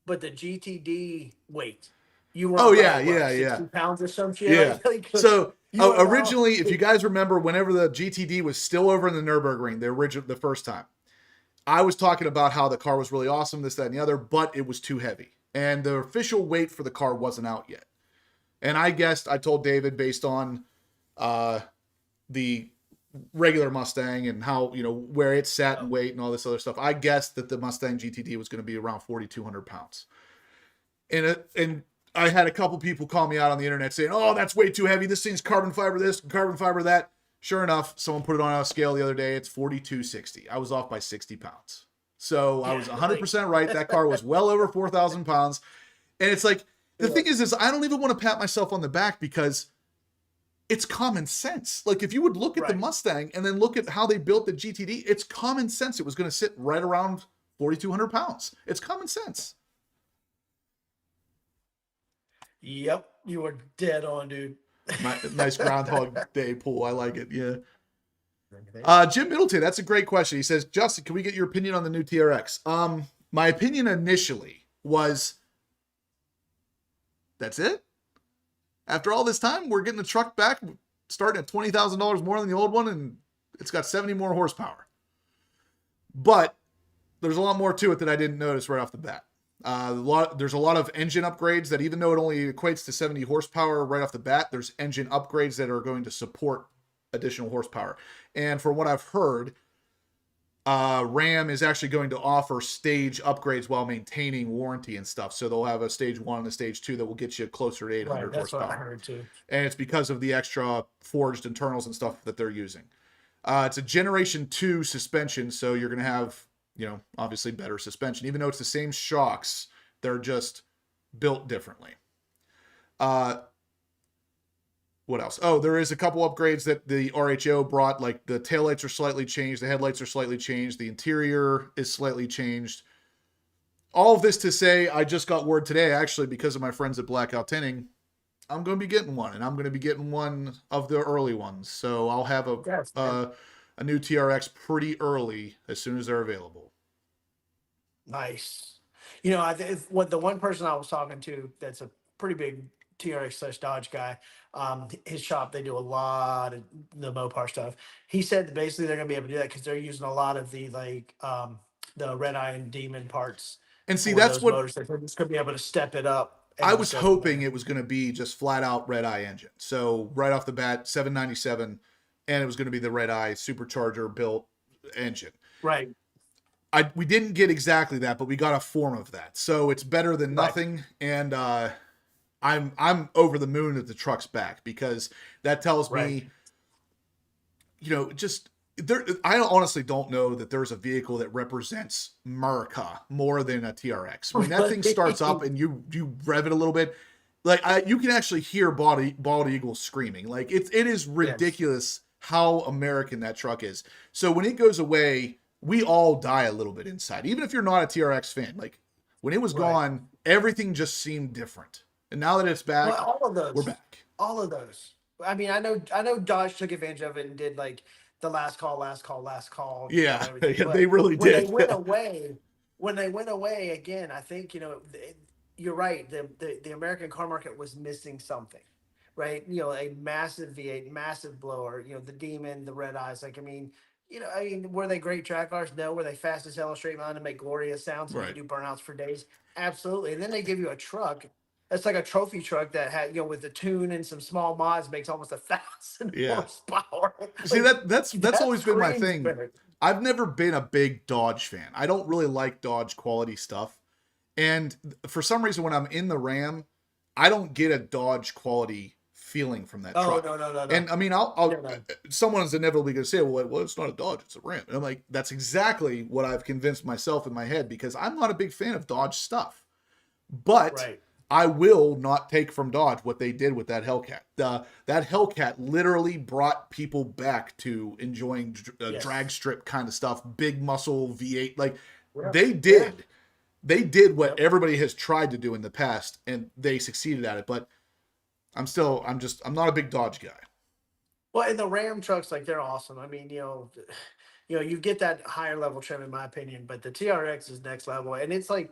But the GTD weight. You were 60 pounds or some shit. Yeah. So originally, if you guys remember, whenever the GTD was still over in the Nürburgring, the first time, I was talking about how the car was really awesome, this, that, and the other, but it was too heavy. And the official weight for the car wasn't out yet. And I told David, based on the regular Mustang and how, where it sat in weight and all this other stuff, I guessed that the Mustang GTD was going to be around 4,200 pounds. And I had a couple people call me out on the internet saying, oh, that's way too heavy. This thing's carbon fiber this, carbon fiber that. Sure enough, someone put it on a scale the other day. It's 4260. I was off by 60 pounds. So I was 100% right. That car was well over 4,000 pounds. And it's like, the thing is I don't even want to pat myself on the back because it's common sense. Like if you would look at the Mustang and then look at how they built the GTD, it's common sense. It was going to sit right around 4,200 pounds. It's common sense. Yep. You were dead on, dude. Nice Groundhog Day pool. I like it. Yeah. Jim Middleton, that's a great question. He says, Justin, can we get your opinion on the new TRX? My opinion initially was, that's it? After all this time, we're getting the truck back, starting at $20,000 more than the old one, and it's got 70 more horsepower. But there's a lot more to it that I didn't notice right off the bat. There's a lot of engine upgrades that, even though it only equates to 70 horsepower right off the bat, there's engine upgrades that are going to support additional horsepower. And from what I've heard, Ram is actually going to offer stage upgrades while maintaining warranty and stuff. So they'll have a stage 1 and a stage 2 that will get you closer to 800 that's horsepower. what I heard too. And it's because of the extra forged internals and stuff that they're using. It's a generation 2 suspension, so you're going to have, obviously better suspension. Even though it's the same shocks, they're just built differently. What else? Oh, there is a couple upgrades that the RHO brought, like the taillights are slightly changed, the headlights are slightly changed, the interior is slightly changed. All of this to say, I just got word today, actually, because of my friends at Blackout Tinning, I'm going to be getting one, and I'm going to be getting one of the early ones. So I'll have a new TRX pretty early as soon as they're available. Nice. What the one person I was talking to that's a pretty big TRX / Dodge guy, his shop, they do a lot of the Mopar stuff. He said that basically they're going to be able to do that because they're using a lot of the the Red Eye and Demon parts. And see, that's what motors. They're just going to be able to step it up. I was hoping it was going to be just flat out Red Eye engine. So right off the bat, 797, and it was going to be the Red Eye supercharger built engine. Right. We didn't get exactly that, but we got a form of that. So it's better than nothing. And I'm over the moon that the truck's back, because that tells me, just there. I honestly don't know that there's a vehicle that represents America more than a TRX. When that thing starts up and you rev it a little bit, like you can actually hear bald eagle screaming. Like it is ridiculous how American that truck is. So when it goes away, we all die a little bit inside. Even if you're not a TRX fan, like when it was gone, everything just seemed different. And now that it's back, all of those, we're back. All of those. I mean, I know Dodge took advantage of it and did like the last call. Yeah, they really did. When they went away again, I think, you're right. The American car market was missing something, right? A massive V8, massive blower, the Demon, the Red Eyes. Were they great track cars? No. Were they fast as hell in straight line and make glorious sounds and you do burnouts for days? Absolutely. And then they give you a truck that's like a trophy truck that had, with the tune and some small mods, makes almost 1,000 horsepower. See, that's always been my thing. Better. I've never been a big Dodge fan. I don't really like Dodge quality stuff. And for some reason, when I'm in the Ram, I don't get a Dodge quality feeling from that truck. No. And I mean, someone's inevitably going to say, well, it's not a Dodge, it's a Ram. And I'm like, that's exactly what I've convinced myself in my head, because I'm not a big fan of Dodge stuff. But I will not take from Dodge what they did with that Hellcat. That Hellcat literally brought people back to enjoying drag strip kind of stuff, big muscle V8. Like they did. They did what everybody has tried to do in the past, and they succeeded at it. But I'm not a big Dodge guy. Well, and the Ram trucks, they're awesome. I mean, you get that higher level trim in my opinion, but the TRX is next level, and it's like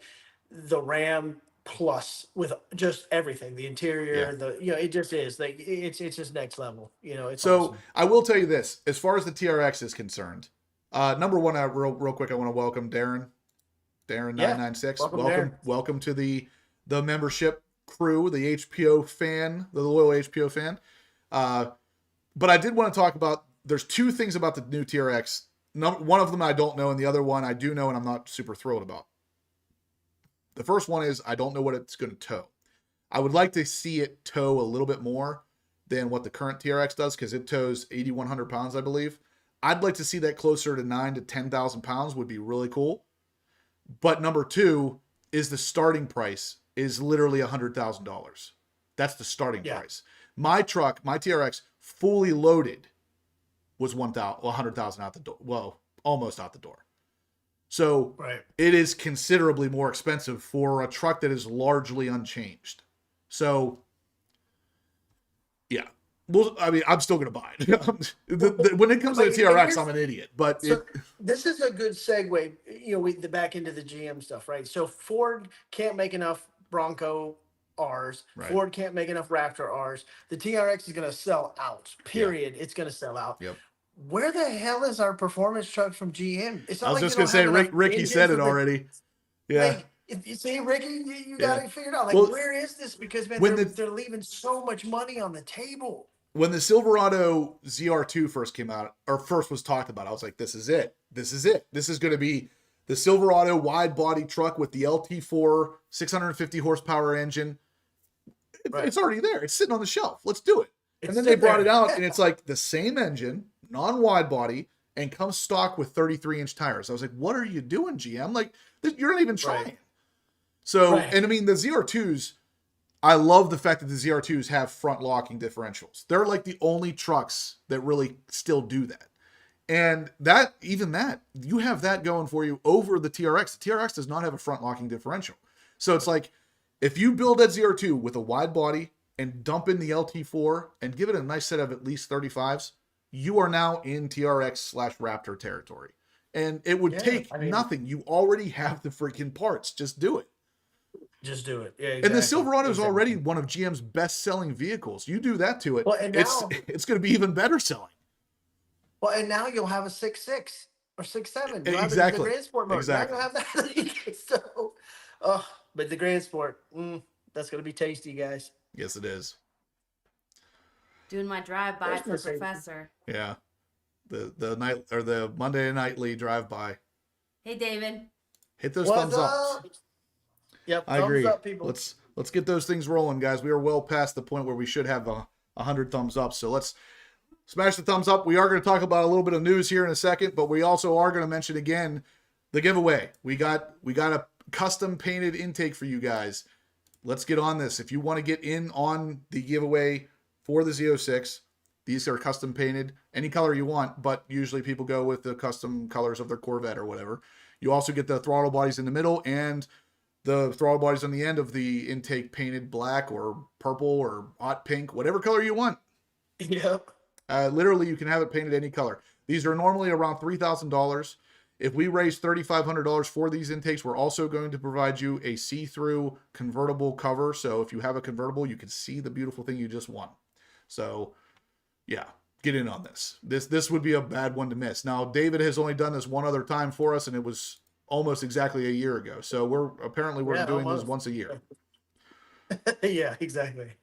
the Ram plus with just everything, the interior, it just is like it's just next level. It's awesome. I will tell you this: as far as the TRX is concerned, number one, real quick, I want to welcome Darren 996. Welcome to the membership crew, the HPO fan, the loyal HPO fan. But I did want to talk about, there's two things about the new TRX. One of them I don't know, and the other one I do know, and I'm not super thrilled about. The first one is I don't know what it's going to tow. I would like to see it tow a little bit more than what the current TRX does, because it tows 8,100 pounds, I believe. I'd like to see that closer to 9 to 10,000 pounds would be really cool. But number two is the starting price is literally $100,000. That's the starting price. My truck, my TRX, fully loaded, was 100,000 out the door. Well, almost out the door. So it is considerably more expensive for a truck that is largely unchanged. So, yeah. Well, I mean, I'm still going to buy it. When it comes to the TRX, I'm an idiot. But this is a good segue, the back into the GM stuff, right? So Ford can't make enough Bronco R's. Right. Ford can't make enough Raptor R's. The TRX is going to sell out. Period. It's going to sell out. Yep. Where the hell is our performance truck from GM? It's not I was like just going to say, Ricky said it already. Yeah. If you see Ricky, you got to figure it out. Like, where is this? Because, man, they're leaving so much money on the table. When the Silverado ZR2 first came out, or first was talked about, I was like, this is it. This is it. This is going to be the Silverado wide body truck with the LT4 650 horsepower engine. It's already there. It's sitting on the shelf. Let's do it. And then they brought it out, and it's like the same engine, non-wide body, and comes stock with 33-inch tires. I was like, what are you doing, GM? Like, you're not even trying. So, and I mean, the ZR2s, I love the fact that the ZR2s have front locking differentials. They're like the only trucks that really still do that. And you have that going for you over the TRX. The TRX does not have a front locking differential. So it's like, if you build that ZR2 with a wide body and dump in the LT4 and give it a nice set of at least 35s, you are now in TRX/Raptor territory. And it would take nothing. You already have the freaking parts. Just do it. Just do it. Yeah, exactly. And the Silverado is already one of GM's best-selling vehicles. You do that to it, it's going to be even better selling. Well, and now you'll have a 6.6 or 6.7. You'll exactly. Have the Grand Sport mode. Exactly. Now you'll have that. So, but the Grand Sport, that's going to be tasty, guys. Yes, it is. Doing my drive-by for Professor. Yeah. The night or the Monday nightly drive-by. Hey, David. Hit those thumbs up. Yep, I agree. Up, people. Let's get those things rolling, guys. We are well past the point where we should have 100 thumbs up. So let's smash the thumbs up. We are going to talk about a little bit of news here in a second, but we also are going to mention again the giveaway. We got a custom painted intake for you guys. Let's get on this. If you want to get in on the giveaway for the Z06, these are custom painted, any color you want, but usually people go with the custom colors of their Corvette or whatever. You also get the throttle bodies in the middle and the throttle bodies on the end of the intake painted black or purple or hot pink, whatever color you want. Yep. Literally, you can have it painted any color. These are normally around $3,000. If we raise $3,500 for these intakes, we're also going to provide you a see-through convertible cover. So if you have a convertible, you can see the beautiful thing you just won. So, yeah, get in on this. This would be a bad one to miss. Now, David has only done this one other time for us, and it was almost exactly a year ago. So we're doing this once a year. Yeah, exactly.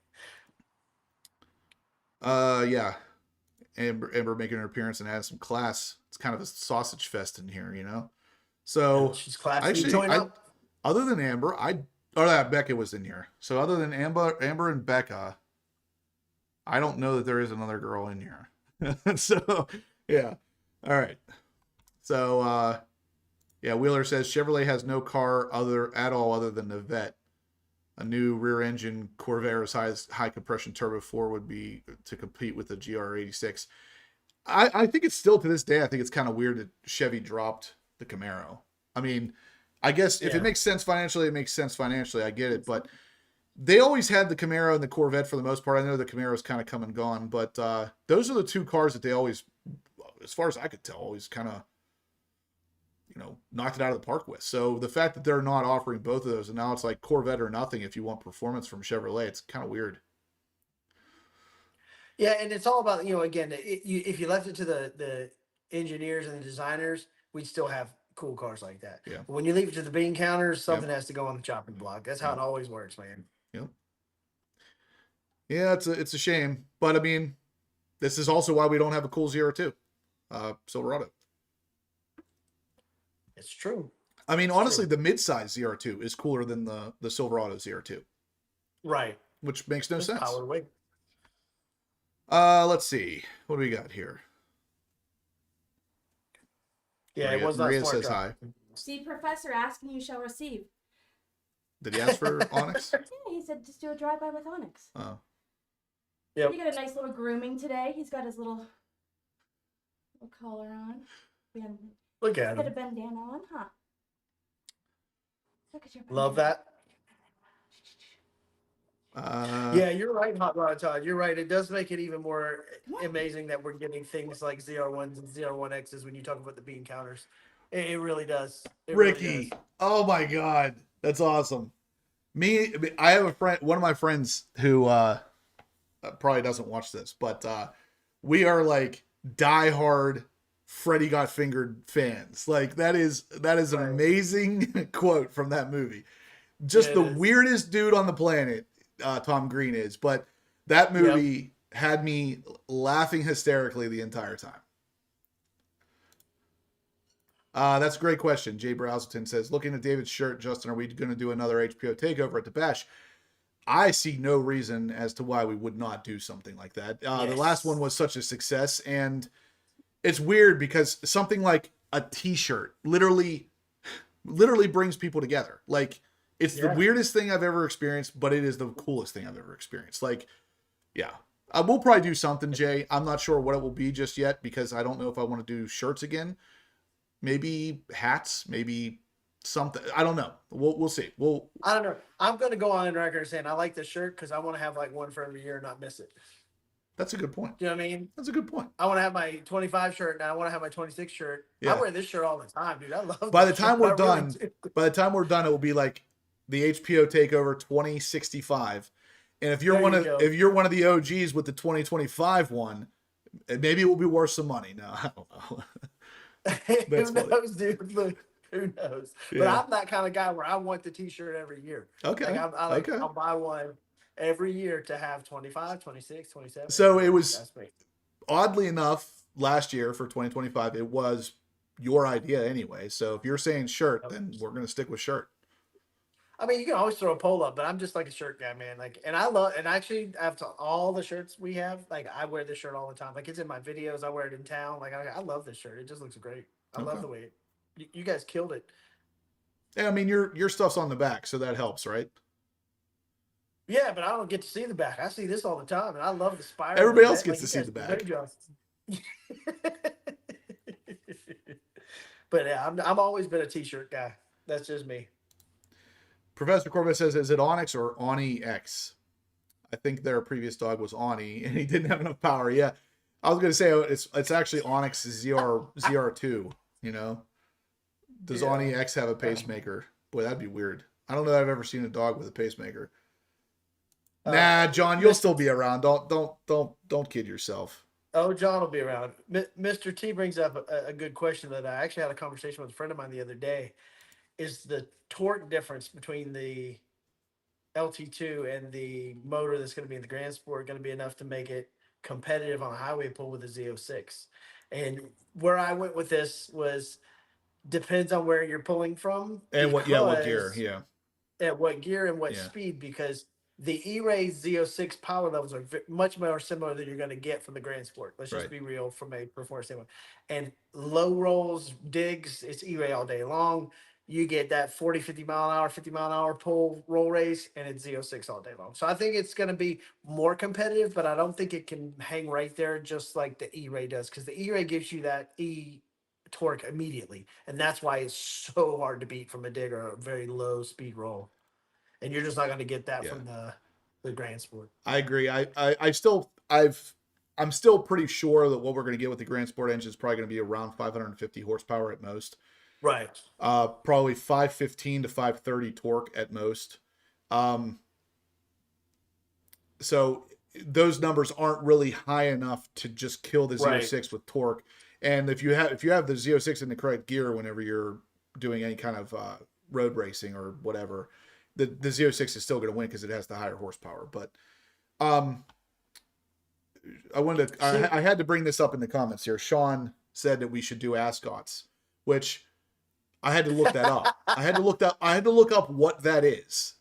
Yeah. Amber making her appearance and adding some class. It's kind of a sausage fest in here, So she's classy. Actually, other than Amber, Becca was in here. So other than Amber and Becca, I don't know that there is another girl in here. So yeah. All right. So yeah, Wheeler says Chevrolet has no car at all other than the Vet. A new rear-engine Corvaire's high compression turbo 4 would be to compete with the GR86. I think it's still to this day. I think it's kind of weird that Chevy dropped the Camaro. I mean, I guess if it makes sense financially, it makes sense financially. I get it, but they always had the Camaro and the Corvette for the most part. I know the Camaro's kind of come and gone, but those are the two cars that they always, as far as I could tell, always kind of knocked it out of the park with. So the fact that they're not offering both of those, and now it's like Corvette or nothing if you want performance from Chevrolet, it's kind of weird. Yeah, and it's all about, again, if you left it to the engineers and the designers, we'd still have cool cars like that. Yeah. But when you leave it to the bean counters, something has to go on the chopping block. That's how it always works, man. Yep. Yeah, it's a shame. But, I mean, this is also why we don't have a cool ZR2 Silverado. It's true. I mean, honestly, the mid-size ZR2 is cooler than the Silverado ZR2. Right. which makes no Just sense. power weight. Let's see. What do we got here? Yeah, it was not Maria smart. says hi. See, Professor, asking you shall receive. Did he ask for Onyx? Yeah, he said just do a drive-by with Onyx. Oh. Yep. He got a nice little grooming today. He's got his little collar on. Look at Got a him. bandana on, huh? Look at your bandana. Love that. Yeah, you're right, Hot Rod Todd. You're right. It does make it even more amazing that we're getting things like ZR1s and ZR1Xs when you talk about the bean counters. It really does. It Ricky. really does. Oh my God. That's awesome. I have a friend, one of my friends who probably doesn't watch this, but we are like diehard Freddy Got Fingered fans. Like that is an amazing quote from that movie. Just the weirdest dude on the planet, Tom Green is, but that movie had me laughing hysterically the entire time. That's a great question. Jay Browselton says, looking at David's shirt, Justin, are we going to do another HPO takeover at the Bash? I see no reason as to why we would not do something like that. The last one was such a success, and it's weird because something like a t-shirt literally brings people together. Like, it's the weirdest thing I've ever experienced, but it is the coolest thing I've ever experienced. Like, yeah. We'll probably do something, Jay. I'm not sure what it will be just yet because I don't know if I want to do shirts again. Maybe hats, maybe something. I don't know. We'll see. I don't know. I'm going to go on record saying I like this shirt because I want to have like one for every year and not miss it. That's a good point. You know what I mean? That's a good point. I want to have my 25 shirt and I want to have my 26 shirt. Yeah. I wear this shirt all the time, dude. I love By this the time shirt. we're I done, really do. by the time we're done, it will be like the HPO Takeover 2065. And if you're if you're one of the OGs with the 2025 one, maybe it will be worth some money. No, I don't know. Who knows, dude? Look, who knows? Yeah. But I'm that kind of guy where I want the t-shirt every year. Okay. Like, I'll buy one every year to have 25, 26, 27. So it was, oddly enough, last year for 2025, it was your idea anyway. So if you're saying shirt, then we're going to stick with shirt. I mean, you can always throw a polo up, but I'm just like a shirt guy, man. Like, and actually, after all the shirts we have, like, I wear this shirt all the time. Like, it's in my videos. I wear it in town. Like, I love this shirt. It just looks great. I love the way you guys killed it. Yeah, I mean, your stuff's on the back, so that helps, right? Yeah, but I don't get to see the back. I see this all the time, and I love the spiral. Everybody else gets to see the back. But yeah, I've always been a t-shirt guy. That's just me. Professor Corvette says, is it Onyx or Oni X? I think their previous dog was Oni, and he didn't have enough power. Yeah, I was going to say it's actually Onyx ZR2, you know? Does Oni X have a pacemaker? Boy, that'd be weird. I don't know that I've ever seen a dog with a pacemaker. Nah, John, you'll still be around. Don't kid yourself. Oh, John will be around. Mr. T brings up a good question that I actually had a conversation with a friend of mine the other day. Is the torque difference between the LT2 and the motor that's going to be in the Grand Sport going to be enough to make it competitive on a highway pull with the Z06? And where I went with this was depends on where you're pulling from and what gear, at what gear and what speed, because the E-Ray Z06 power levels are much more similar than you're going to get from the Grand Sport. Let's just be real from a performance standpoint. And low rolls, digs, it's E-Ray all day long. You get that 40, 50 mile an hour, 50 mile an hour pull roll race, and it's Z06 all day long. So I think it's going to be more competitive, but I don't think it can hang right there just like the E-Ray does, because the E-Ray gives you that torque immediately, and that's why it's so hard to beat from a dig or a very low speed roll. And you're just not going to get that from the Grand Sport. I agree. I'm still pretty sure that what we're going to get with the Grand Sport engine is probably going to be around 550 horsepower at most. Right. Probably 515 to 530 torque at most. So those numbers aren't really high enough to just kill the Z06 with torque. And if you have the Z06 in the correct gear whenever you're doing any kind of road racing or whatever, the Z06 is still going to win because it has the higher horsepower. But I had to bring this up in the comments here. Sean said that we should do ascots, which I had to look that up. I had to look up what that is.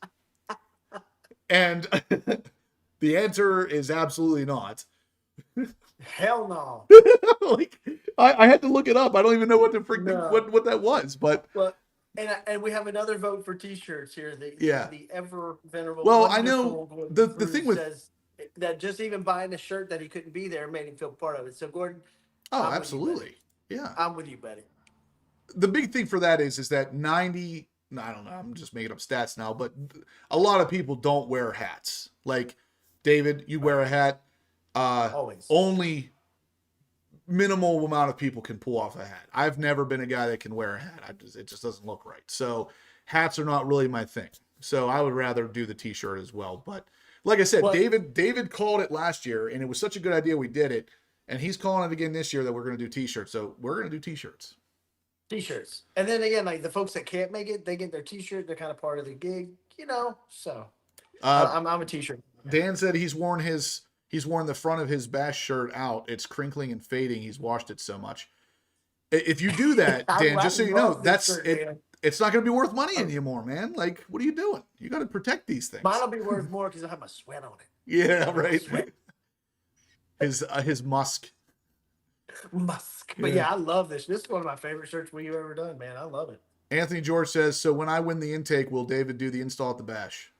And the answer is absolutely not. Hell no. Like I had to look it up. I don't even know what the freaking No. what that was, but Well, and we have another vote for T-shirts here. yeah. The ever venerable, Well, I know wonderful Gordon the Cruz thing with says that just even buying a shirt that he couldn't be there made him feel part of it. So Gordon, oh, I'm with you, buddy. absolutely. Yeah. I'm with you, buddy. The big thing for that is that 90, I don't know, I'm just making up stats now, but a lot of people don't wear hats. Like David, you wear a hat. Always. Only minimal amount of people can pull off a hat. I've never been a guy that can wear a hat. It just doesn't look right. So hats are not really my thing. So I would rather do the t-shirt as well. But like I said, Well, David called it last year, and it was such a good idea we did it. And he's calling it again this year that we're going to do t-shirts. So we're going to do t-shirts. T-shirts. And then again, like the folks that can't make it, they get their T-shirt. They're kind of part of the gig, So I'm a T-shirt. Dan said he's worn the front of his bash shirt out. It's crinkling and fading. He's washed it so much. If you do that, Dan, just so you know, that's it. It's not going to be worth money anymore, man. Like, what are you doing? You got to protect these things. Mine will be worth more because I have my sweat on it. Yeah, right. His musk. But yeah, I love this. This is one of my favorite shirts we've ever done, man. I love it. Anthony George says, so when I win the intake, will David do the install at the bash?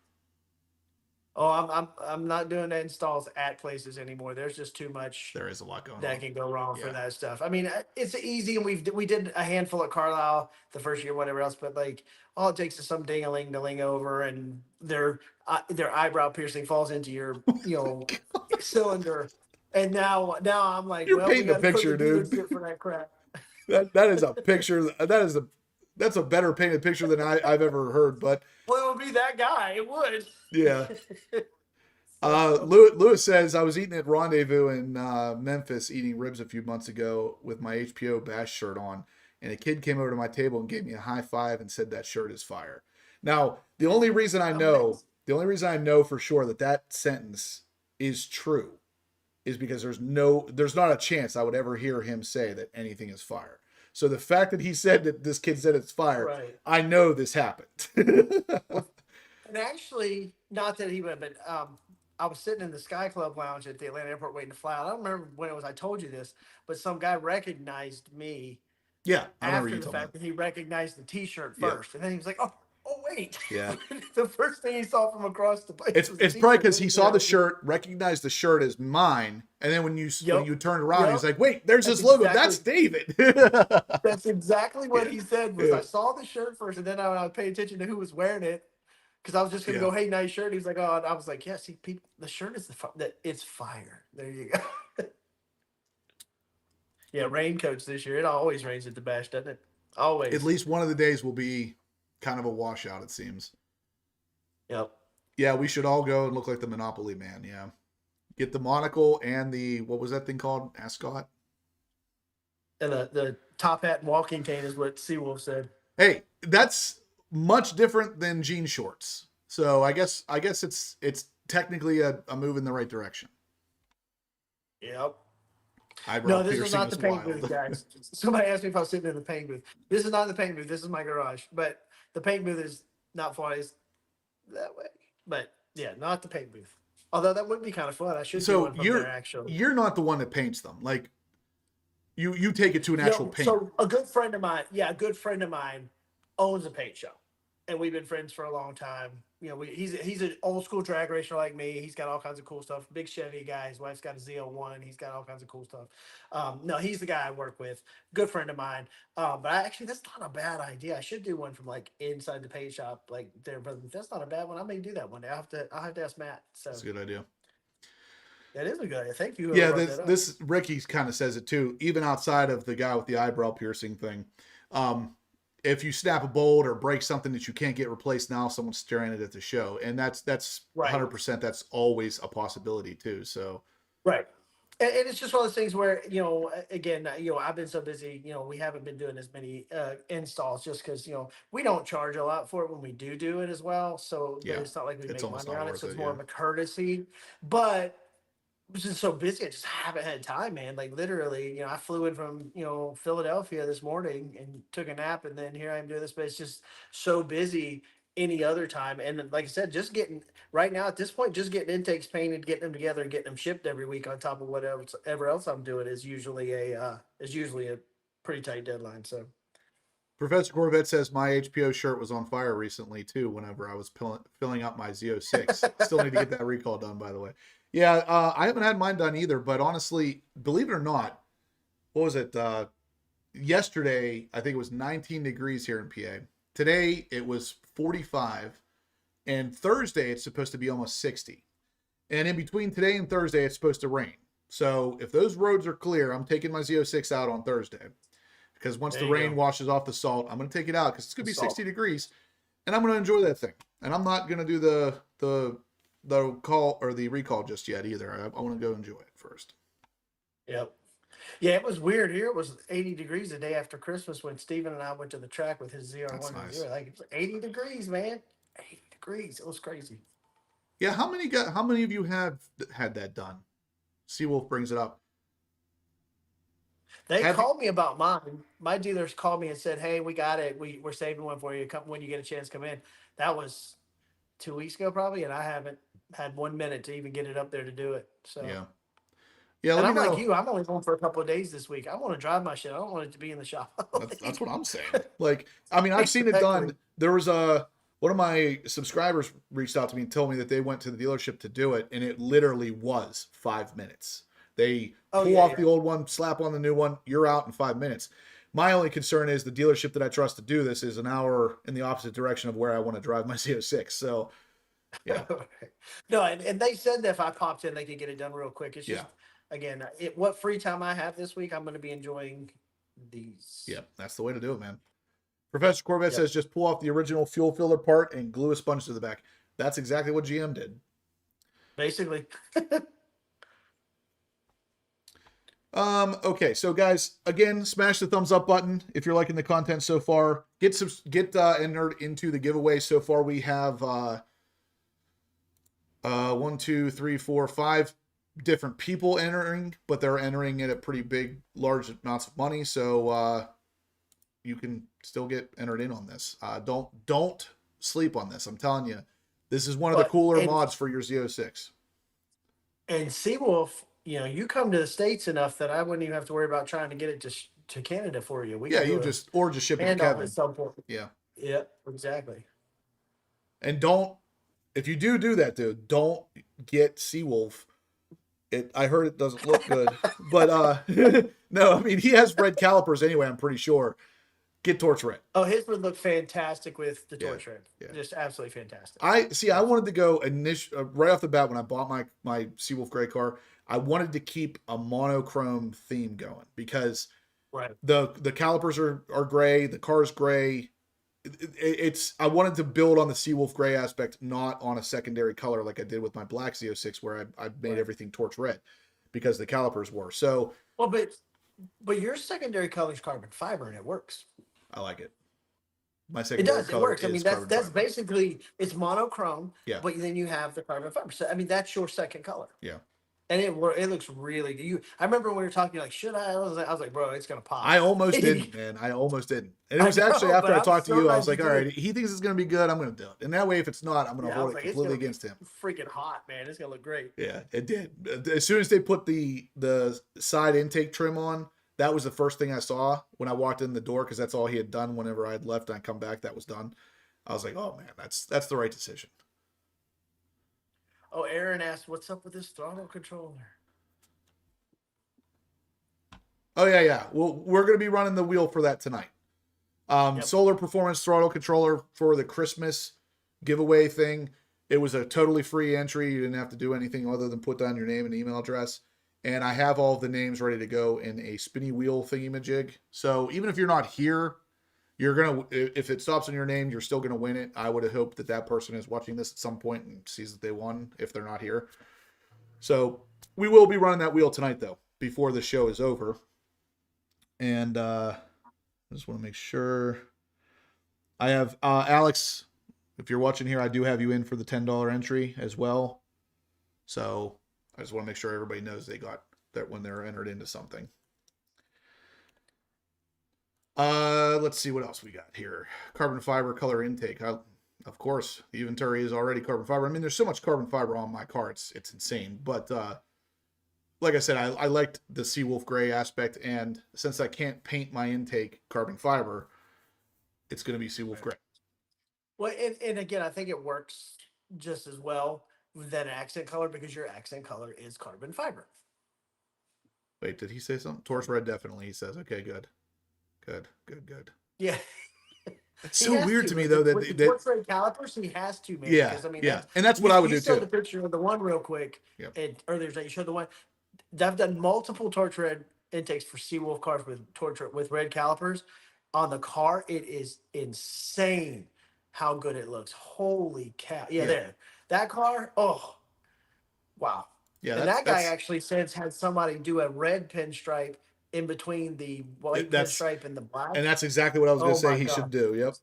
Oh, I'm not doing the installs at places anymore. There's just too much There is a lot going that on. can go wrong for Yeah. that stuff. I mean, it's easy, and we did a handful at Carlisle the first year, whatever else. But like, all it takes is some ding-a-ling-a-ling over, and their eyebrow piercing falls into your cylinder. And now I'm like, You're well, painting we a picture, dude. for that crap. That is a picture. That's a better painted picture than I've ever heard. But Well, it would be that guy. It would. yeah. Lewis says, I was eating at Rendezvous in Memphis, eating ribs a few months ago with my HPO bash shirt on, and a kid came over to my table and gave me a high five and said that shirt is fire. Now, the only reason I know for sure that sentence is true is because there's not a chance I would ever hear him say that anything is fire. So the fact that he said that this kid said it's fire, Right. I know this happened. And actually, not that he went, but I was sitting in the Sky Club lounge at the Atlanta airport waiting to fly out. I don't remember when it was I told you this, but some guy recognized me Yeah, I remember after you the told me. fact that he recognized the T-shirt Yeah. first, and then he was like, "Oh wait!" Yeah. The first thing he saw from across the place. It's probably because he saw the shirt, recognized the shirt as mine, and then when you turned around, he's like, "Wait, there's his logo. That's David." That's exactly what he said. Was Yeah. I saw the shirt first, and then I would pay attention to who was wearing it, because I was just gonna go, "Hey, nice shirt." He was like, "Oh," and I was like, "Yeah, see, people, the shirt is it's fire." There you go. Yeah, raincoats this year. It always rains at the bash, doesn't it? Always. At least one of the days will be kind of a washout, it seems. Yep. Yeah, we should all go and look like the Monopoly Man. Yeah. Get the monocle and what was that thing called? Ascot? And the top hat and walking cane is what Seawolf said. Hey, that's much different than jean shorts. So I guess it's technically a move in the right direction. Yep. Eyebrow No, this is piercing not the was paint wild. booth, guys. Somebody asked me if I was sitting in the paint booth. This is not the paint booth. This is my garage. But the paint booth is not far. It's that way. But yeah, not the paint booth. Although that would be kind of fun. I should do So one from there, actually. you're not the one that paints them. Like you take it to an actual painter. So a good friend of mine owns a paint shop, and we've been friends for a long time. He's an old school drag racer like me. He's got all kinds of cool stuff. Big Chevy guy. His wife's got a Z01. He's got all kinds of cool stuff. No, he's the guy I work with. Good friend of mine. But that's not a bad idea. I should do one from like inside the paint shop, like there. But that's not a bad one. I may do that one day. I'll have to ask Matt. So That's a good idea. that is a good idea. Thank you. Yeah, this Ricky kind of says it too. Even outside of the guy with the eyebrow piercing thing, if you snap a bolt or break something that you can't get replaced now, someone's staring at it at the show, and that's 100%. That's always a possibility too. So right. And it's just one of those things where, again, I've been so busy, we haven't been doing as many installs just because, we don't charge a lot for it when we do it as well. So Yeah, it's not like we it's make almost money not on it. worth So it's it, more yeah. of a courtesy. But I was just so busy, I just haven't had time, man. Like literally, I flew in from, Philadelphia this morning and took a nap. And then here I am doing this, but it's just so busy any other time. And like I said, just getting right now at this point, just getting intakes painted, getting them together, and getting them shipped every week on top of whatever else I'm doing is usually a pretty tight deadline. So Professor Corvette says my HPO shirt was on fire recently too. Whenever I was filling up my Z06, still need to get that recall done. By the way, yeah, I haven't had mine done either. But honestly, believe it or not, what was it? Yesterday, I think it was 19 degrees here in PA. Today it was 45, and Thursday it's supposed to be almost 60. And in between today and Thursday, it's supposed to rain. So if those roads are clear, I'm taking my Z06 out on Thursday. Because once the rain washes off the salt, I'm going to take it out because it's going to be 60 degrees, and I'm going to enjoy that thing. And I'm not going to do the call or the recall just yet either. I want to go enjoy it first. Yep. Yeah, it was weird here. It was 80 degrees the day after Christmas when Steven and I went to the track with his ZR1. That's nice. Like it was 80 degrees, man. 80 degrees. It was crazy. Yeah, how many of you have had that done? Seawolf brings it up. They called me about mine. My dealers called me and said, "Hey, we got it. We're saving one for you. Come when you get a chance, come in." That was 2 weeks ago, probably, and I haven't had 1 minute to even get it up there to do it. So Yeah. And Let I'm me know. like you. I'm only going for a couple of days this week. I want to drive my shit. I don't want it to be in the shop. That's what I'm saying. Like, I mean, I've seen it done. There was one of my subscribers reached out to me and told me that they went to the dealership to do it, and it literally was 5 minutes. They pull off the old one, slap on the new one, you're out in 5 minutes. My only concern is the dealership that I trust to do this is an hour in the opposite direction of where I want to drive my Z06. So, yeah. No, and they said that if I popped in, they could get it done real quick. It's just, again, what free time I have this week, I'm going to be enjoying these. Yeah, that's the way to do it, man. Professor Corvette says just pull off the original fuel filler part and glue a sponge to the back. That's exactly what GM did. Basically. Okay, so guys, again, smash the thumbs up button if you're liking the content so far. Get entered into the giveaway. So far we have 1, 2, 3, 4, 5 different people entering, but they're entering it at pretty big, large amounts of money. So you can still get entered in on this. Don't sleep on this. I'm telling you, this is one of the cooler mods for your Z06. And Seawolf, you come to the States enough that I wouldn't even have to worry about trying to get it to Canada for you. Just ship it to Kevin. At some point. Yeah. Yeah, exactly. And if you do that, dude, don't get Seawolf. I heard it doesn't look good, but no, I mean, he has red calipers anyway, I'm pretty sure. Get torch red. Oh, his would look fantastic with the torch red. Yeah. Just absolutely fantastic. I wanted to go right off the bat when I bought my Seawolf gray car. I wanted to keep a monochrome theme going because the calipers are gray, the car's gray. I wanted to build on the Seawolf gray aspect, not on a secondary color like I did with my black Z06, where I made everything torch red because the calipers were. So but your secondary color is carbon fiber and it works. I like it. My secondary color works. I mean, that's basically, it's monochrome. Yeah. But then you have the carbon fiber. So I mean, that's your second color. Yeah. And it looks really good. I remember when we were talking, you're like, should I? I was like, bro, it's gonna pop. I almost didn't, man. I almost didn't. And it was actually after I talked to you, I was like, all right, he thinks it's gonna be good. I'm gonna do it. And that way, if it's not, I'm gonna hold it completely against him. Freaking hot, man. It's gonna look great. Yeah, it did. As soon as they put the side intake trim on, that was the first thing I saw when I walked in the door, because that's all he had done whenever I had left and I come back, that was done. I was like, oh man, that's the right decision. Oh, Aaron asked, what's up with this throttle controller? Oh yeah. Well, we're gonna be running the wheel for that tonight. Solar Performance throttle controller for the Christmas giveaway thing. It was a totally free entry. You didn't have to do anything other than put down your name and email address. And I have all the names ready to go in a spinny wheel thingy-majig. So even if you're not here, if it stops on your name, you're still gonna win it. I would have hoped that person is watching this at some point and sees that they won if they're not here. So we will be running that wheel tonight, though, before the show is over. And I just want to make sure I have Alex. If you're watching here, I do have you in for the $10 entry as well. So I just want to make sure everybody knows they got that when they're entered into something. Let's see what else we got here. Carbon fiber color intake. Of course, the Venturi is already carbon fiber. I mean, there's so much carbon fiber on my car, it's insane. But like I said, I liked the Seawolf Gray aspect, and since I can't paint my intake carbon fiber, it's going to be Seawolf Gray. Well, and again, I think it works just as well than accent color because your accent color is carbon fiber. Wait, did he say something? Torch red, definitely. He says, okay, good. Yeah. It's so weird to me though with the torch red calipers, he has to, man. Yeah, because, I mean, yeah, and that's what I would do you showed too. the picture of the one real quick, Yep. and earlier today you showed the one. I've done multiple torch red intakes for Seawolf cars with red calipers on the car. It is insane how good it looks. Holy cow! Yeah, Yeah. there, that car. Oh, wow. Yeah, and that guy actually since had somebody do a red pinstripe in between the white pinstripe and the black. And that's exactly what I was going to say he should do. Yep.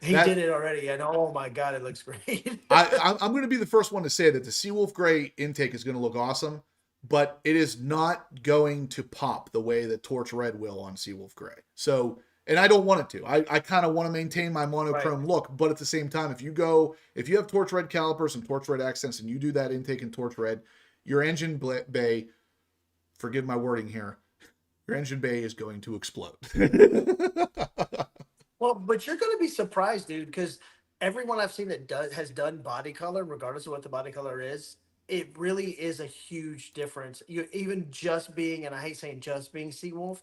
He did it already, and oh my god, it looks great. I'm going to be the first one to say that the Seawolf Gray intake is going to look awesome, but it is not going to pop the way that Torch Red will on Seawolf Gray. So, and I don't want it to. I kind of want to maintain my monochrome look, but at the same time, if you have Torch Red calipers and Torch Red accents, and you do that intake in Torch Red, your engine bay, forgive my wording here, your engine bay is going to explode. Well, but you're going to be surprised, dude, because everyone I've seen that has done body color, regardless of what the body color is, it really is a huge difference. You even just being, and I hate saying just being Seawolf,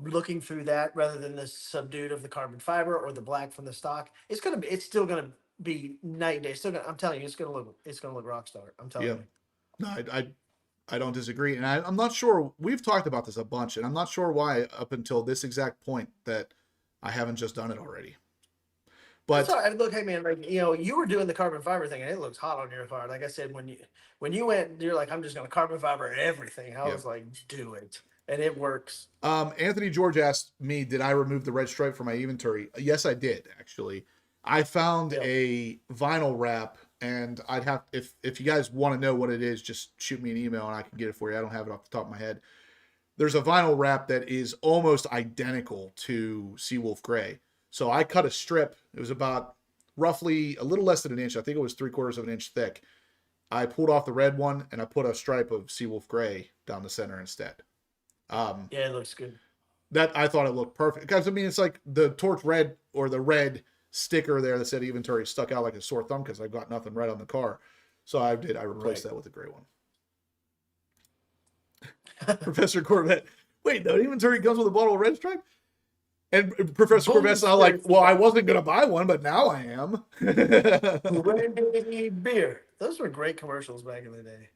looking through that rather than the subdued of the carbon fiber or the black from the stock, it's still gonna be night and day. I'm telling you, it's gonna look rock star. I'm telling you. No, I don't disagree, and I'm not sure. We've talked about this a bunch, and I'm not sure why up until this exact point that I haven't just done it already. But look, hey man, like you were doing the carbon fiber thing, and it looks hot on your car. Like I said, when you went, you're like, I'm just gonna carbon fiber everything. I was like, do it, and it works. Anthony George asked me, did I remove the red stripe from my inventory? Yes, I did actually. I found a vinyl wrap. And I'd have, if you guys want to know what it is, just shoot me an email and I can get it for you. I don't have it off the top of my head. There's a vinyl wrap that is almost identical to Seawolf Gray. So I cut a strip. It was about roughly a little less than an inch. I think it was 3/4 of an inch thick. I pulled off the red one and I put a stripe of Seawolf Gray down the center instead. Yeah, it looks good. That I thought it looked perfect. Because I mean, it's like the torch red or the red sticker there that said inventory stuck out like a sore thumb because I got nothing red on the car. So I replaced that with a gray one. Professor Corvette, wait, the inventory comes with a bottle of red stripe? And Professor Corvette's not like, well, I wasn't going to buy one, but now I am. Beer. Those were great commercials back in the day.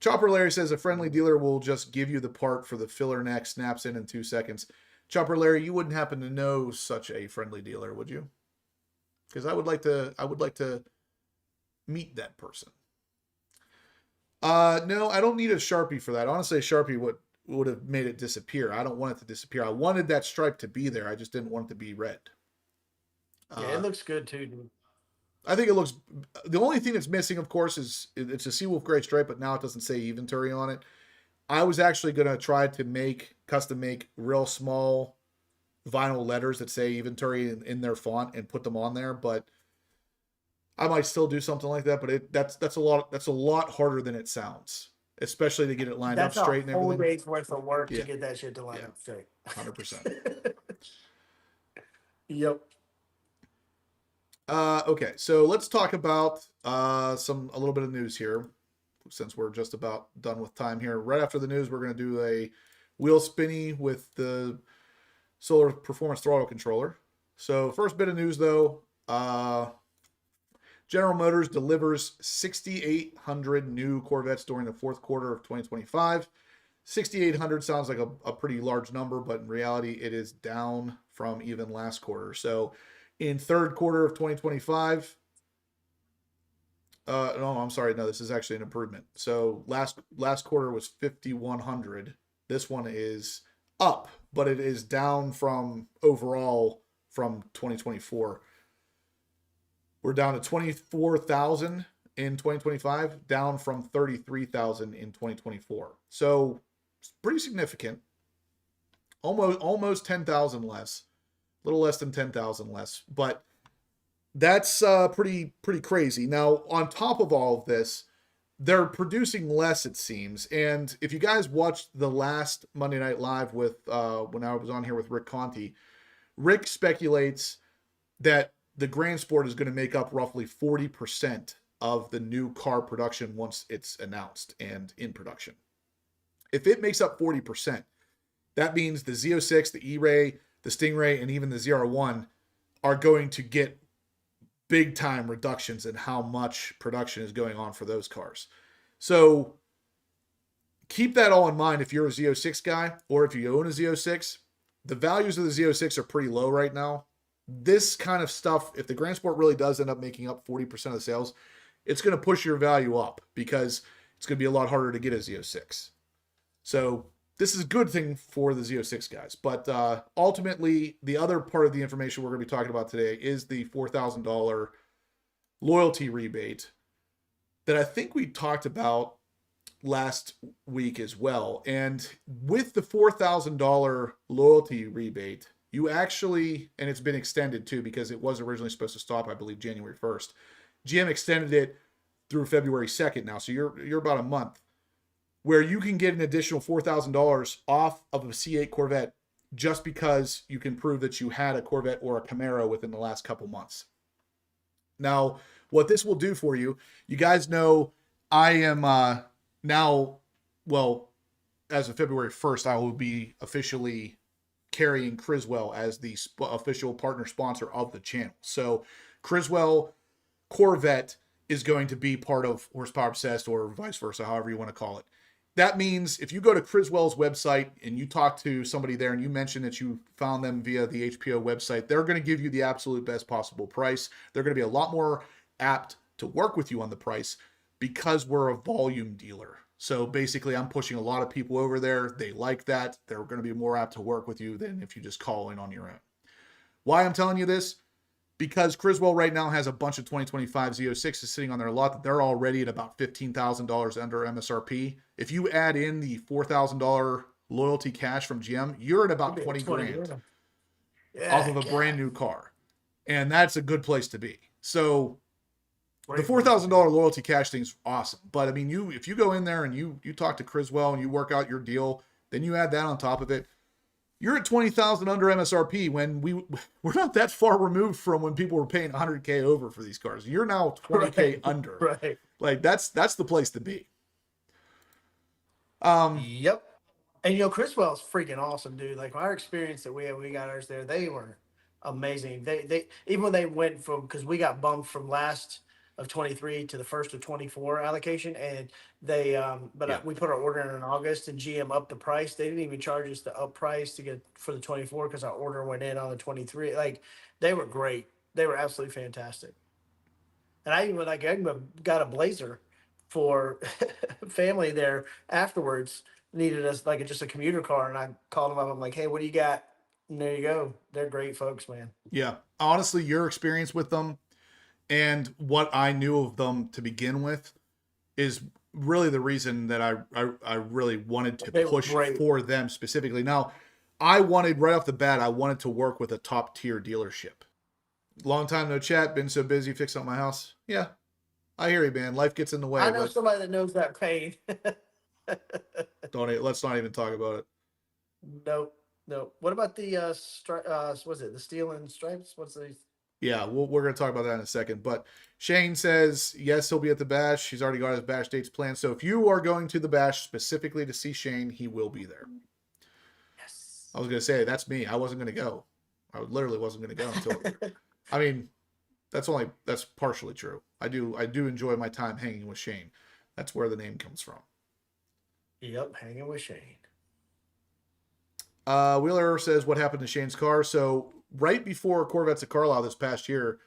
Chopper Larry says a friendly dealer will just give you the part for the filler neck, snaps in 2 seconds. Chopper Larry, you wouldn't happen to know such a friendly dealer, would you? Because I would like to meet that person. No, I don't need a Sharpie for that. Honestly, a Sharpie would have made it disappear. I don't want it to disappear. I wanted that stripe to be there. I just didn't want it to be red. Yeah, it looks good too, dude. I think it looks. The only thing that's missing, of course, is it's a Seawolf Gray stripe, but now it doesn't say Venturi on it. I was actually going to try to custom make real small vinyl letters that say Venturi in their font and put them on there, but I might still do something like that. But that's a lot harder than it sounds, especially to get it lined up straight and everything. That's a whole day's worth of work to get that shit to line up straight. 100%. Yep. Okay, so let's talk about a little bit of news here, since we're just about done with time here. Right after the news, we're going to do a wheel spinny with the Solar Performance Throttle Controller. So first bit of news, though, General Motors delivers 6,800 new Corvettes during the fourth quarter of 2025. 6,800 sounds like a pretty large number, but in reality, it is down from even last quarter. So in third quarter of 2025, no, I'm sorry. No, this is actually an improvement. So last quarter was 5,100. This one is up, but it is down from overall from 2024. We're down to 24,000 in 2025, down from 33,000 in 2024. So it's pretty significant. Almost 10,000 less, a little less than 10,000 less. But That's pretty crazy. Now, on top of all of this, they're producing less, it seems. And if you guys watched the last Monday Night Live with when I was on here with Rick Conti, Rick speculates that the Grand Sport is going to make up roughly 40% of the new car production once it's announced and in production. If it makes up 40%, that means the Z06, the E-Ray, the Stingray, and even the ZR1 are going to get big time reductions in how much production is going on for those cars. So keep that all in mind if you're a Z06 guy or if you own a Z06. The values of the Z06 are pretty low right now. This kind of stuff, if the Grand Sport really does end up making up 40% of the sales, it's going to push your value up because it's going to be a lot harder to get a Z06. So this is a good thing for the Z06 guys. But ultimately, the other part of the information we're going to be talking about today is the $4,000 loyalty rebate that I think we talked about last week as well. And with the $4,000 loyalty rebate, you actually, and it's been extended too because it was originally supposed to stop, I believe, January 1st. GM extended it through February 2nd now. So you're about a month where you can get an additional $4,000 off of a C8 Corvette just because you can prove that you had a Corvette or a Camaro within the last couple months. Now, what this will do for you, you guys know I am now, well, as of February 1st, I will be officially carrying Criswell as the official partner sponsor of the channel. So Criswell Corvette is going to be part of Horsepower Obsessed or vice versa, however you want to call it. That means if you go to Criswell's website and you talk to somebody there and you mention that you found them via the HPO website, they're going to give you the absolute best possible price. They're going to be a lot more apt to work with you on the price because we're a volume dealer. So basically, I'm pushing a lot of people over there. They like that. They're going to be more apt to work with you than if you just call in on your own. Why I'm telling you this? Because Criswell right now has a bunch of 2025 Z06s sitting on their lot that they're already at about $15,000 under MSRP. If you add in the $4,000 loyalty cash from GM, you're at about 20 grand off of a brand new car. And that's a good place to be. So the $4,000 loyalty cash thing is awesome. But I mean, if you go in there and you talk to Criswell and you work out your deal, then you add that on top of it, you're at 20,000 under MSRP when we're not that far removed from when people were paying 100K over for these cars. You're now 20K under. Right. Like that's the place to be. Yep. And Criswell's freaking awesome, dude. Like our experience that we got ours there, they were amazing. They even when they went from, because we got bumped from last of 23 to the first of 24 allocation, and they we put our order in August and GM upped the price. They didn't even charge us the up price to get for the 24 because our order went in on the 23. Like they were great. They were absolutely fantastic. And I even got a Blazer for family there afterwards. Needed us like just a commuter car, and I called them up. I'm like, hey, what do you got? And there you go. They're great folks, man. Yeah. Honestly, your experience with them and what I knew of them to begin with is really the reason that I really wanted to push for them specifically. Now, I wanted right off the bat, I wanted to work with a top tier dealership. Long time no chat. Been so busy fixing up my house. Yeah, I hear you, man. Life gets in the way. I know somebody that knows that pain. Let's not even talk about it. Nope. What about the what's it? The steel and stripes? What's the? Yeah, we're going to talk about that in a second. But Shane says, yes, he'll be at the bash. He's already got his bash dates planned. So if you are going to the bash specifically to see Shane, he will be there. Yes. I was going to say, that's me. I wasn't going to go. I literally wasn't going to go until, I mean, that's partially true. I do enjoy my time hanging with Shane. That's where the name comes from. Yep, hanging with Shane. Wheeler says, what happened to Shane's car? So right before Corvettes at Carlisle this past year,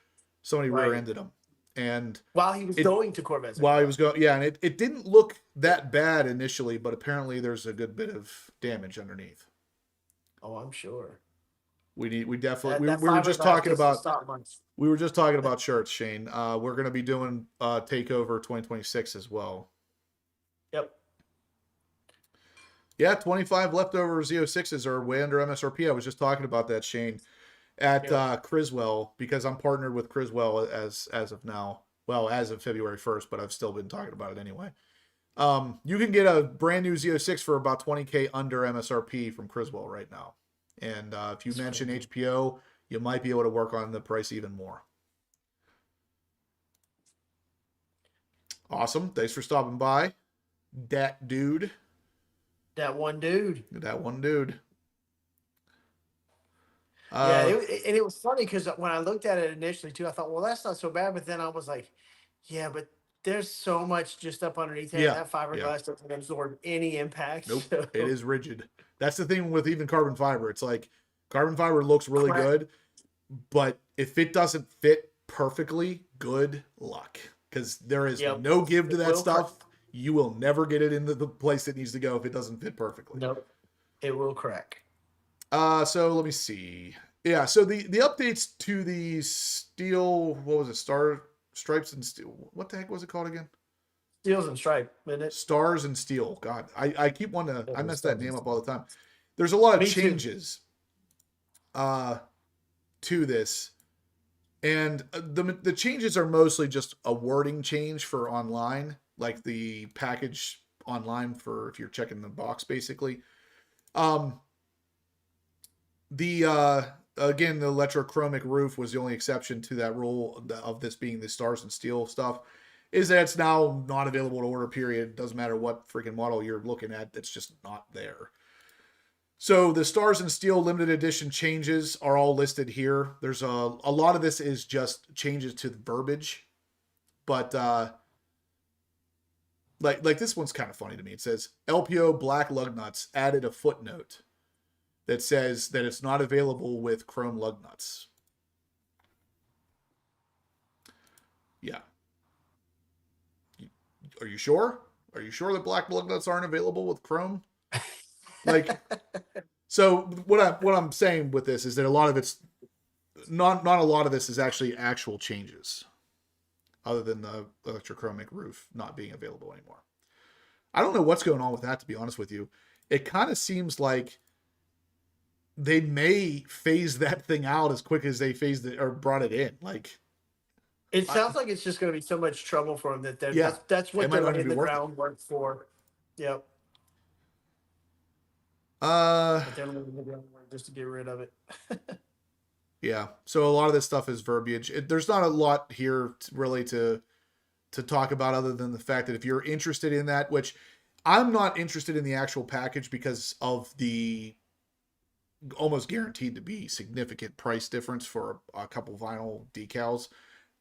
somebody rear-ended him. And while he was going to Corvettes. While he was going, yeah, and it didn't look that bad initially, but apparently there's a good bit of damage underneath. Oh, I'm sure. We definitely we were just talking about shirts, Shane. We're going to be doing Takeover 2026 as well. Yep. Yeah, 25 leftover Z06s are way under MSRP. I was just talking about that, Shane. at Criswell, because I'm partnered with Criswell as of now. Well, as of February 1st, but I've still been talking about it anyway. You can get a brand new Z06 for about $20K under MSRP from Criswell right now. And if you mention HPO, you might be able to work on the price even more. Awesome. Thanks for stopping by. That dude. That one dude. That one dude. Yeah, and it was funny because when I looked at it initially too, I thought, well, that's not so bad. But then I was like, yeah, but there's so much just up underneath there. Yeah, That fiberglass doesn't absorb any impact. Nope, so- it is rigid. That's the thing with even carbon fiber. It's like carbon fiber looks really good, but if it doesn't fit perfectly, good luck. Because there is no give to that stuff. You will never get it into the place it needs to go if it doesn't fit perfectly. Nope, it will crack. So let me see. Yeah, so the updates to the steel, what was it? Stripes and steel. What the heck was it called again? Steels and stripe, isn't it? Stars and steel. God, I keep wanting to, I mess that name up all the time. There's a lot of changes to this. And the changes are mostly just a wording change for online, like the package online for if you're checking the box, basically. Again, the electrochromic roof was the only exception to that rule of this being the stars and steel stuff, is that it's now not available to order, period. Doesn't matter what freaking model you're looking at, it's just not there. So the stars and steel limited edition changes are all listed here. There's a lot of this is just changes to the verbiage, but like this one's kind of funny to me. It says LPO black lug nuts added a footnote that says that it's not available with chrome lug nuts. Yeah. Are you sure? Are you sure that black lug nuts aren't available with chrome? Like, so what I'm saying with this is that a lot of it's not a lot of this is actually actual changes, other than the electrochromic roof not being available anymore. I don't know what's going on with that, to be honest with you. It kind of seems like they may phase that thing out as quick as they phased it or brought it in. Like, it sounds like it's just going to be so much trouble for them that that's what they're laying the groundwork for. Yep. But they're laying the groundwork just to get rid of it. Yeah. So a lot of this stuff is verbiage. There's not a lot here really to talk about, other than the fact that if you're interested in that, which I'm not interested in the actual package because of the almost guaranteed to be significant price difference for a couple vinyl decals,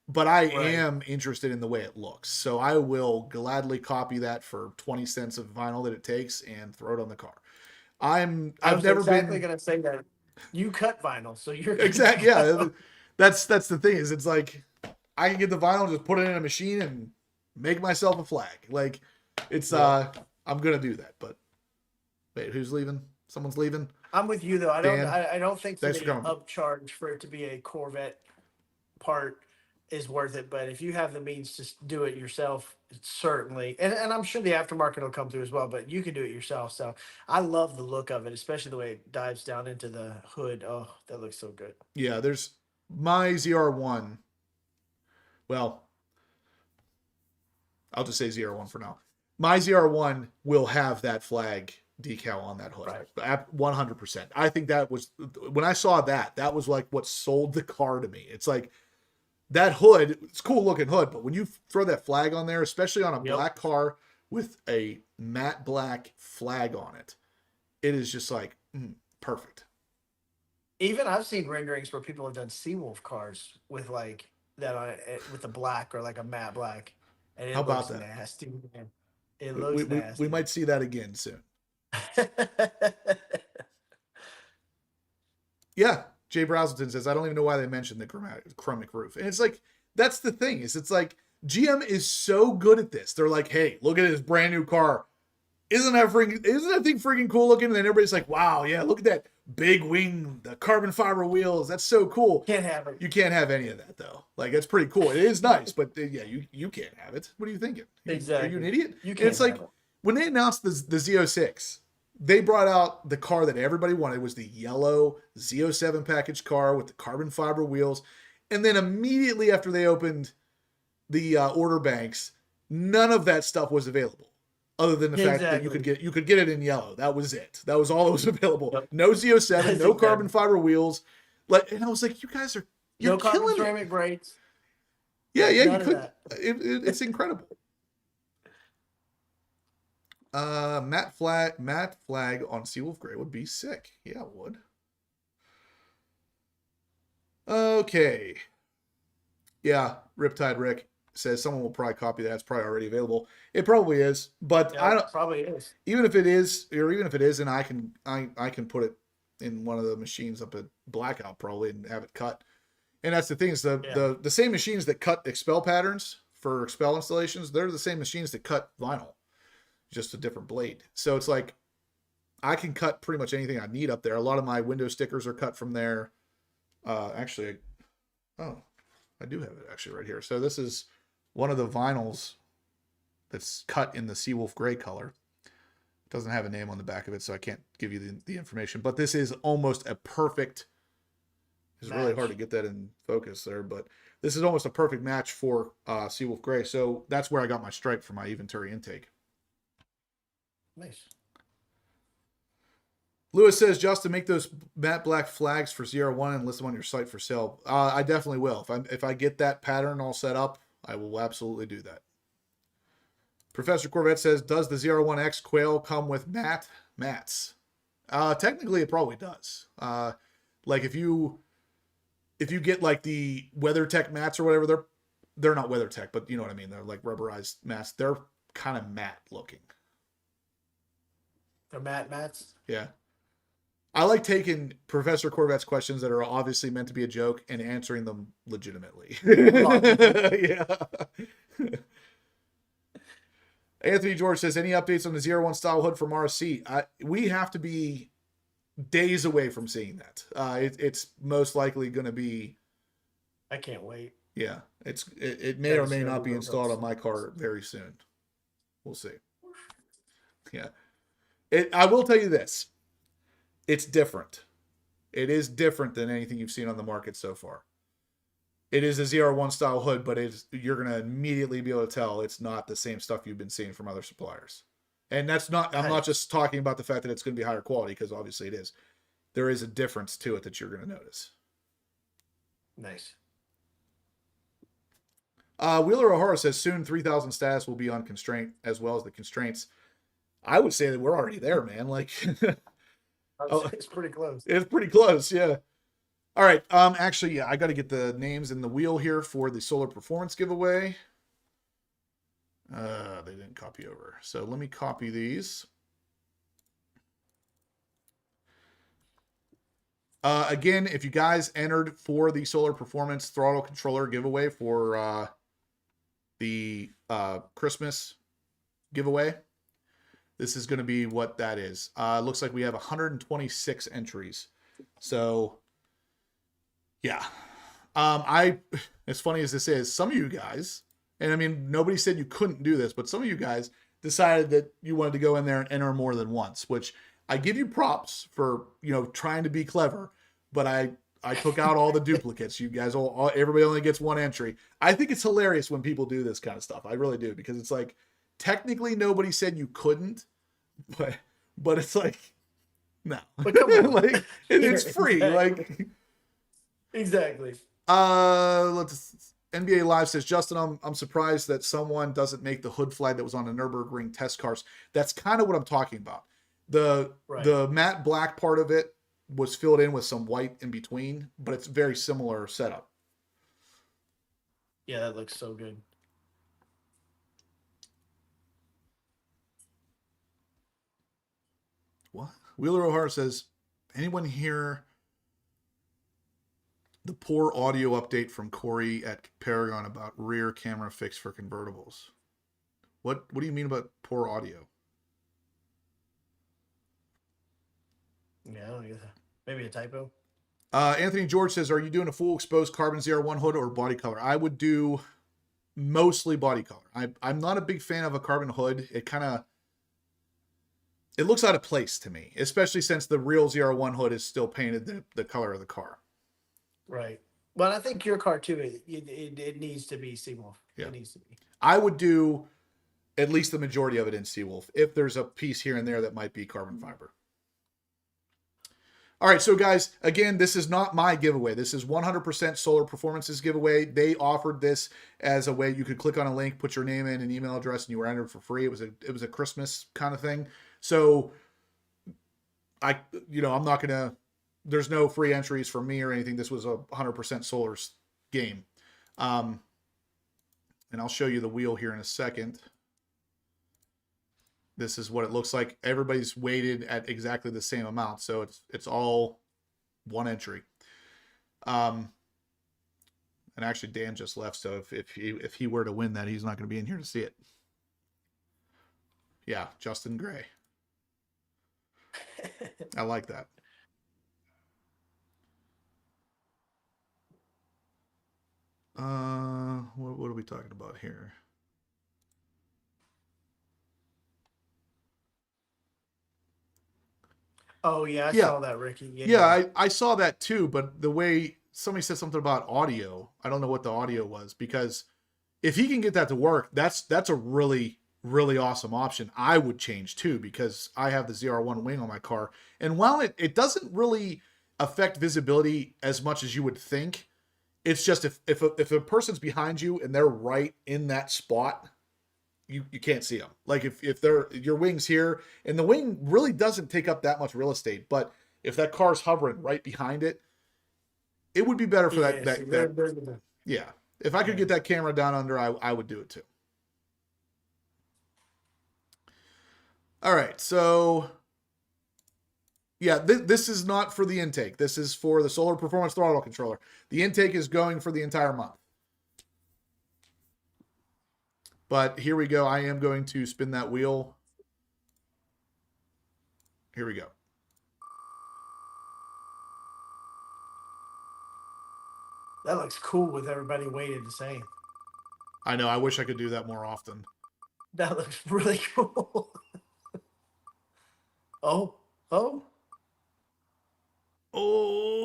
but I am interested in the way it looks. So I will gladly copy that for 20 cents of vinyl that it takes and throw it on the car. I've never exactly been going to say that. You cut vinyl, so you're exactly. Yeah. That's the thing, is it's like, I can get the vinyl, just put it in a machine and make myself a flag. Like, it's, I'm going to do that, but wait, who's leaving? Someone's leaving. I'm with you though. I don't think the coming. upcharge for it to be a Corvette part is worth it. But if you have the means to do it yourself, certainly, and I'm sure the aftermarket will come through as well. But you can do it yourself. So I love the look of it, especially the way it dives down into the hood. Oh, that looks so good. Yeah, there's my ZR1. Well, I'll just say ZR1 for now. My ZR1 will have that flag decal on that hood. Right. 100%. I think that was, when I saw that was like what sold the car to me. It's like, that hood, it's a cool looking hood, but when you throw that flag on there, especially on a black car with a matte black flag on it, it is just like perfect. Even I've seen renderings where people have done Seawolf cars with like that on it, with a black or like a matte black, and it How about looks that? nasty, man. It looks nasty. We might see that again soon. Yeah. Jay Brazelton says, I don't even know why they mentioned the chromic roof. And it's like, that's the thing, is it's like, GM is so good at this. They're like, hey, look at this brand new car. Isn't that thing freaking cool looking? And then everybody's like, wow, yeah, look at that big wing, the carbon fiber wheels. That's so cool. Can't have it. You can't have any of that though. Like, that's pretty cool. It is nice, but yeah, you can't have it. What are you thinking? Exactly. Are you an idiot? You can't. It's like, when they announced the Z06, they brought out the car that everybody wanted. It was the yellow Z07 package car with the carbon fiber wheels. And then immediately after they opened the order banks, none of that stuff was available, other than the fact that you could get it in yellow. That was it. That was all that was available. Yep. No Z07, no carbon fiber wheels. And I was like, you guys are you're no killing ceramic brakes. Yeah, you could. It's incredible. Matte flag on Seawolf Gray would be sick. Yeah, it would. Okay. Yeah, Riptide Rick says someone will probably copy that. It's probably already available. It probably is, but yeah, I don't. Probably is. Even if it is, or even if it isn't, I can put it in one of the machines up at Blackout probably and have it cut. And that's the thing is the same machines that cut expel patterns for expel installations. They're the same machines that cut vinyl, just a different blade. So it's like I can cut pretty much anything I need up there. A lot of my window stickers are cut from there. Actually, I do have it actually right here. So this is one of the vinyls that's cut in the Seawolf Gray color. It doesn't have a name on the back of it, so I can't give you the information. But this is almost a perfect. It's really hard to get that in focus there, but this is almost a perfect match for Seawolf Gray. So that's where I got my stripe for my Eventuri intake. Nice. Lewis says, Justin, make those matte black flags for ZR1 and list them on your site for sale. I definitely will. If I get that pattern all set up, I will absolutely do that. Professor Corvette says, does the ZR1X Quail come with mats? Technically, it probably does. Like if you get like the WeatherTech mats or whatever, they're not WeatherTech, but you know what I mean. They're like rubberized mats. They're kind of matte looking. They're matte mats? Yeah. I like taking Professor Corvette's questions that are obviously meant to be a joke and answering them legitimately. Yeah. Anthony George says, any updates on the ZR1 style hood from RC? We have to be days away from seeing that. It's most likely going to be. I can't wait. Yeah, it may or may not be installed on my car very soon. We'll see. Yeah, I will tell you this. It's different. It is different than anything you've seen on the market so far. It is a ZR1 style hood, but you're going to immediately be able to tell it's not the same stuff you've been seeing from other suppliers. And that's not, I'm not just talking about the fact that it's going to be higher quality, because obviously it is. There is a difference to it that you're going to notice. Nice. Wheeler O'Hara says soon 3000 status will be on constraint as well as the constraints. I would say that we're already there, man. Like, it's pretty close. It's pretty close, yeah. All right. Actually, yeah, I got to get the names in the wheel here for the solar performance giveaway. They didn't copy over. So let me copy these. Again, if you guys entered for the solar performance throttle controller giveaway for the Christmas giveaway, this is going to be what that is. Looks like we have 126 entries. So yeah. As funny as this is, some of you guys, and I mean, nobody said you couldn't do this, but some of you guys decided that you wanted to go in there and enter more than once, which I give you props for, trying to be clever, but I took out all the duplicates. You guys everybody only gets one entry. I think it's hilarious when people do this kind of stuff. I really do, because it's like, technically nobody said you couldn't, but it's like, no, but come on. Like it's free. Exactly. Like, exactly. NBA Live says, Justin, I'm surprised that someone doesn't make the hood flag that was on the Nürburgring test cars. That's kind of what I'm talking about. The matte black part of it was filled in with some white in between, but it's very similar setup. Yeah, that looks so good. What? Wheeler O'Hara says, anyone hear the poor audio update from Corey at Paragon about rear camera fix for convertibles? What do you mean about poor audio? Yeah, maybe a typo. Anthony George says, are you doing a full exposed carbon ZR1 hood or body color? I would do mostly body color. I'm not a big fan of a carbon hood. it looks out of place to me, especially since the real ZR1 hood is still painted the color of the car. Right. Well, I think your car too. It needs to be Seawolf. Yeah. It needs to be. I would do at least the majority of it in Seawolf. If there's a piece here and there that might be carbon fiber. All right, so guys, again, this is not my giveaway. This is 100% Solar Performance's giveaway. They offered this as a way you could click on a link, put your name in, an email address, and you were entered for free. It was a Christmas kind of thing. So I'm not gonna. There's no free entries for me or anything. This was a 100% Solar's game, and I'll show you the wheel here in a second. This is what it looks like. Everybody's weighted at exactly the same amount, so it's all one entry. And actually, Dan just left, so if he were to win that, he's not going to be in here to see it. Yeah, Justin Gray. I like that. What are we talking about here? Oh yeah, I Yeah. saw that, Ricky. Yeah, I saw that too, but the way somebody said something about audio, I don't know what the audio was, because if he can get that to work, that's a really, really awesome option. I would change too, because I have the ZR1 wing on my car. And while it doesn't really affect visibility as much as you would think, it's just if a person's behind you and they're right in that spot, you can't see them. Like if they're your wing's here, and the wing really doesn't take up that much real estate, but if that car's hovering right behind it, it would be better for that. Yeah. If I could get that camera down under, I would do it too. All right, so yeah, this is not for the intake. This is for the Solar Performance throttle controller. The intake is going for the entire month. But here we go. I am going to spin that wheel. Here we go. That looks cool with everybody weighted the same. I know. I wish I could do that more often. That looks really cool. Oh,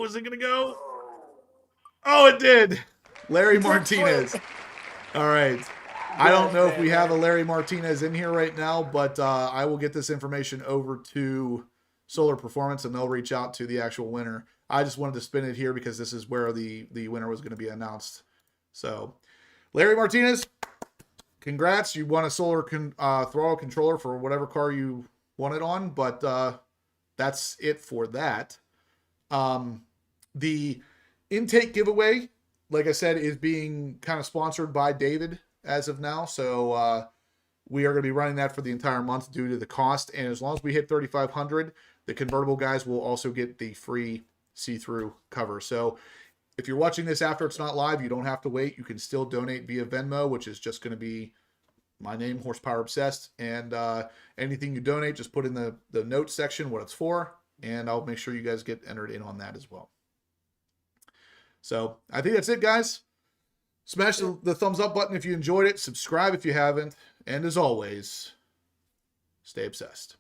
is it going to go? Oh, it did. Larry Martinez. All right. I don't know if we have a Larry Martinez in here right now, but I will get this information over to Solar Performance, and they'll reach out to the actual winner. I just wanted to spin it here because this is where the winner was going to be announced. So, Larry Martinez, congrats. You won a Solar throttle controller for whatever car you won it on, but that's it for that. The intake giveaway, like I said, is being kind of sponsored by David as of now. So we are going to be running that for the entire month due to the cost. And as long as we hit 3,500, the convertible guys will also get the free see-through cover. So if you're watching this after it's not live, you don't have to wait. You can still donate via Venmo, which is just going to be my name, Horsepower Obsessed. And anything you donate, just put in the notes section what it's for, and I'll make sure you guys get entered in on that as well. So I think that's it, guys. Smash the thumbs up button if you enjoyed it. Subscribe if you haven't. And as always, stay obsessed.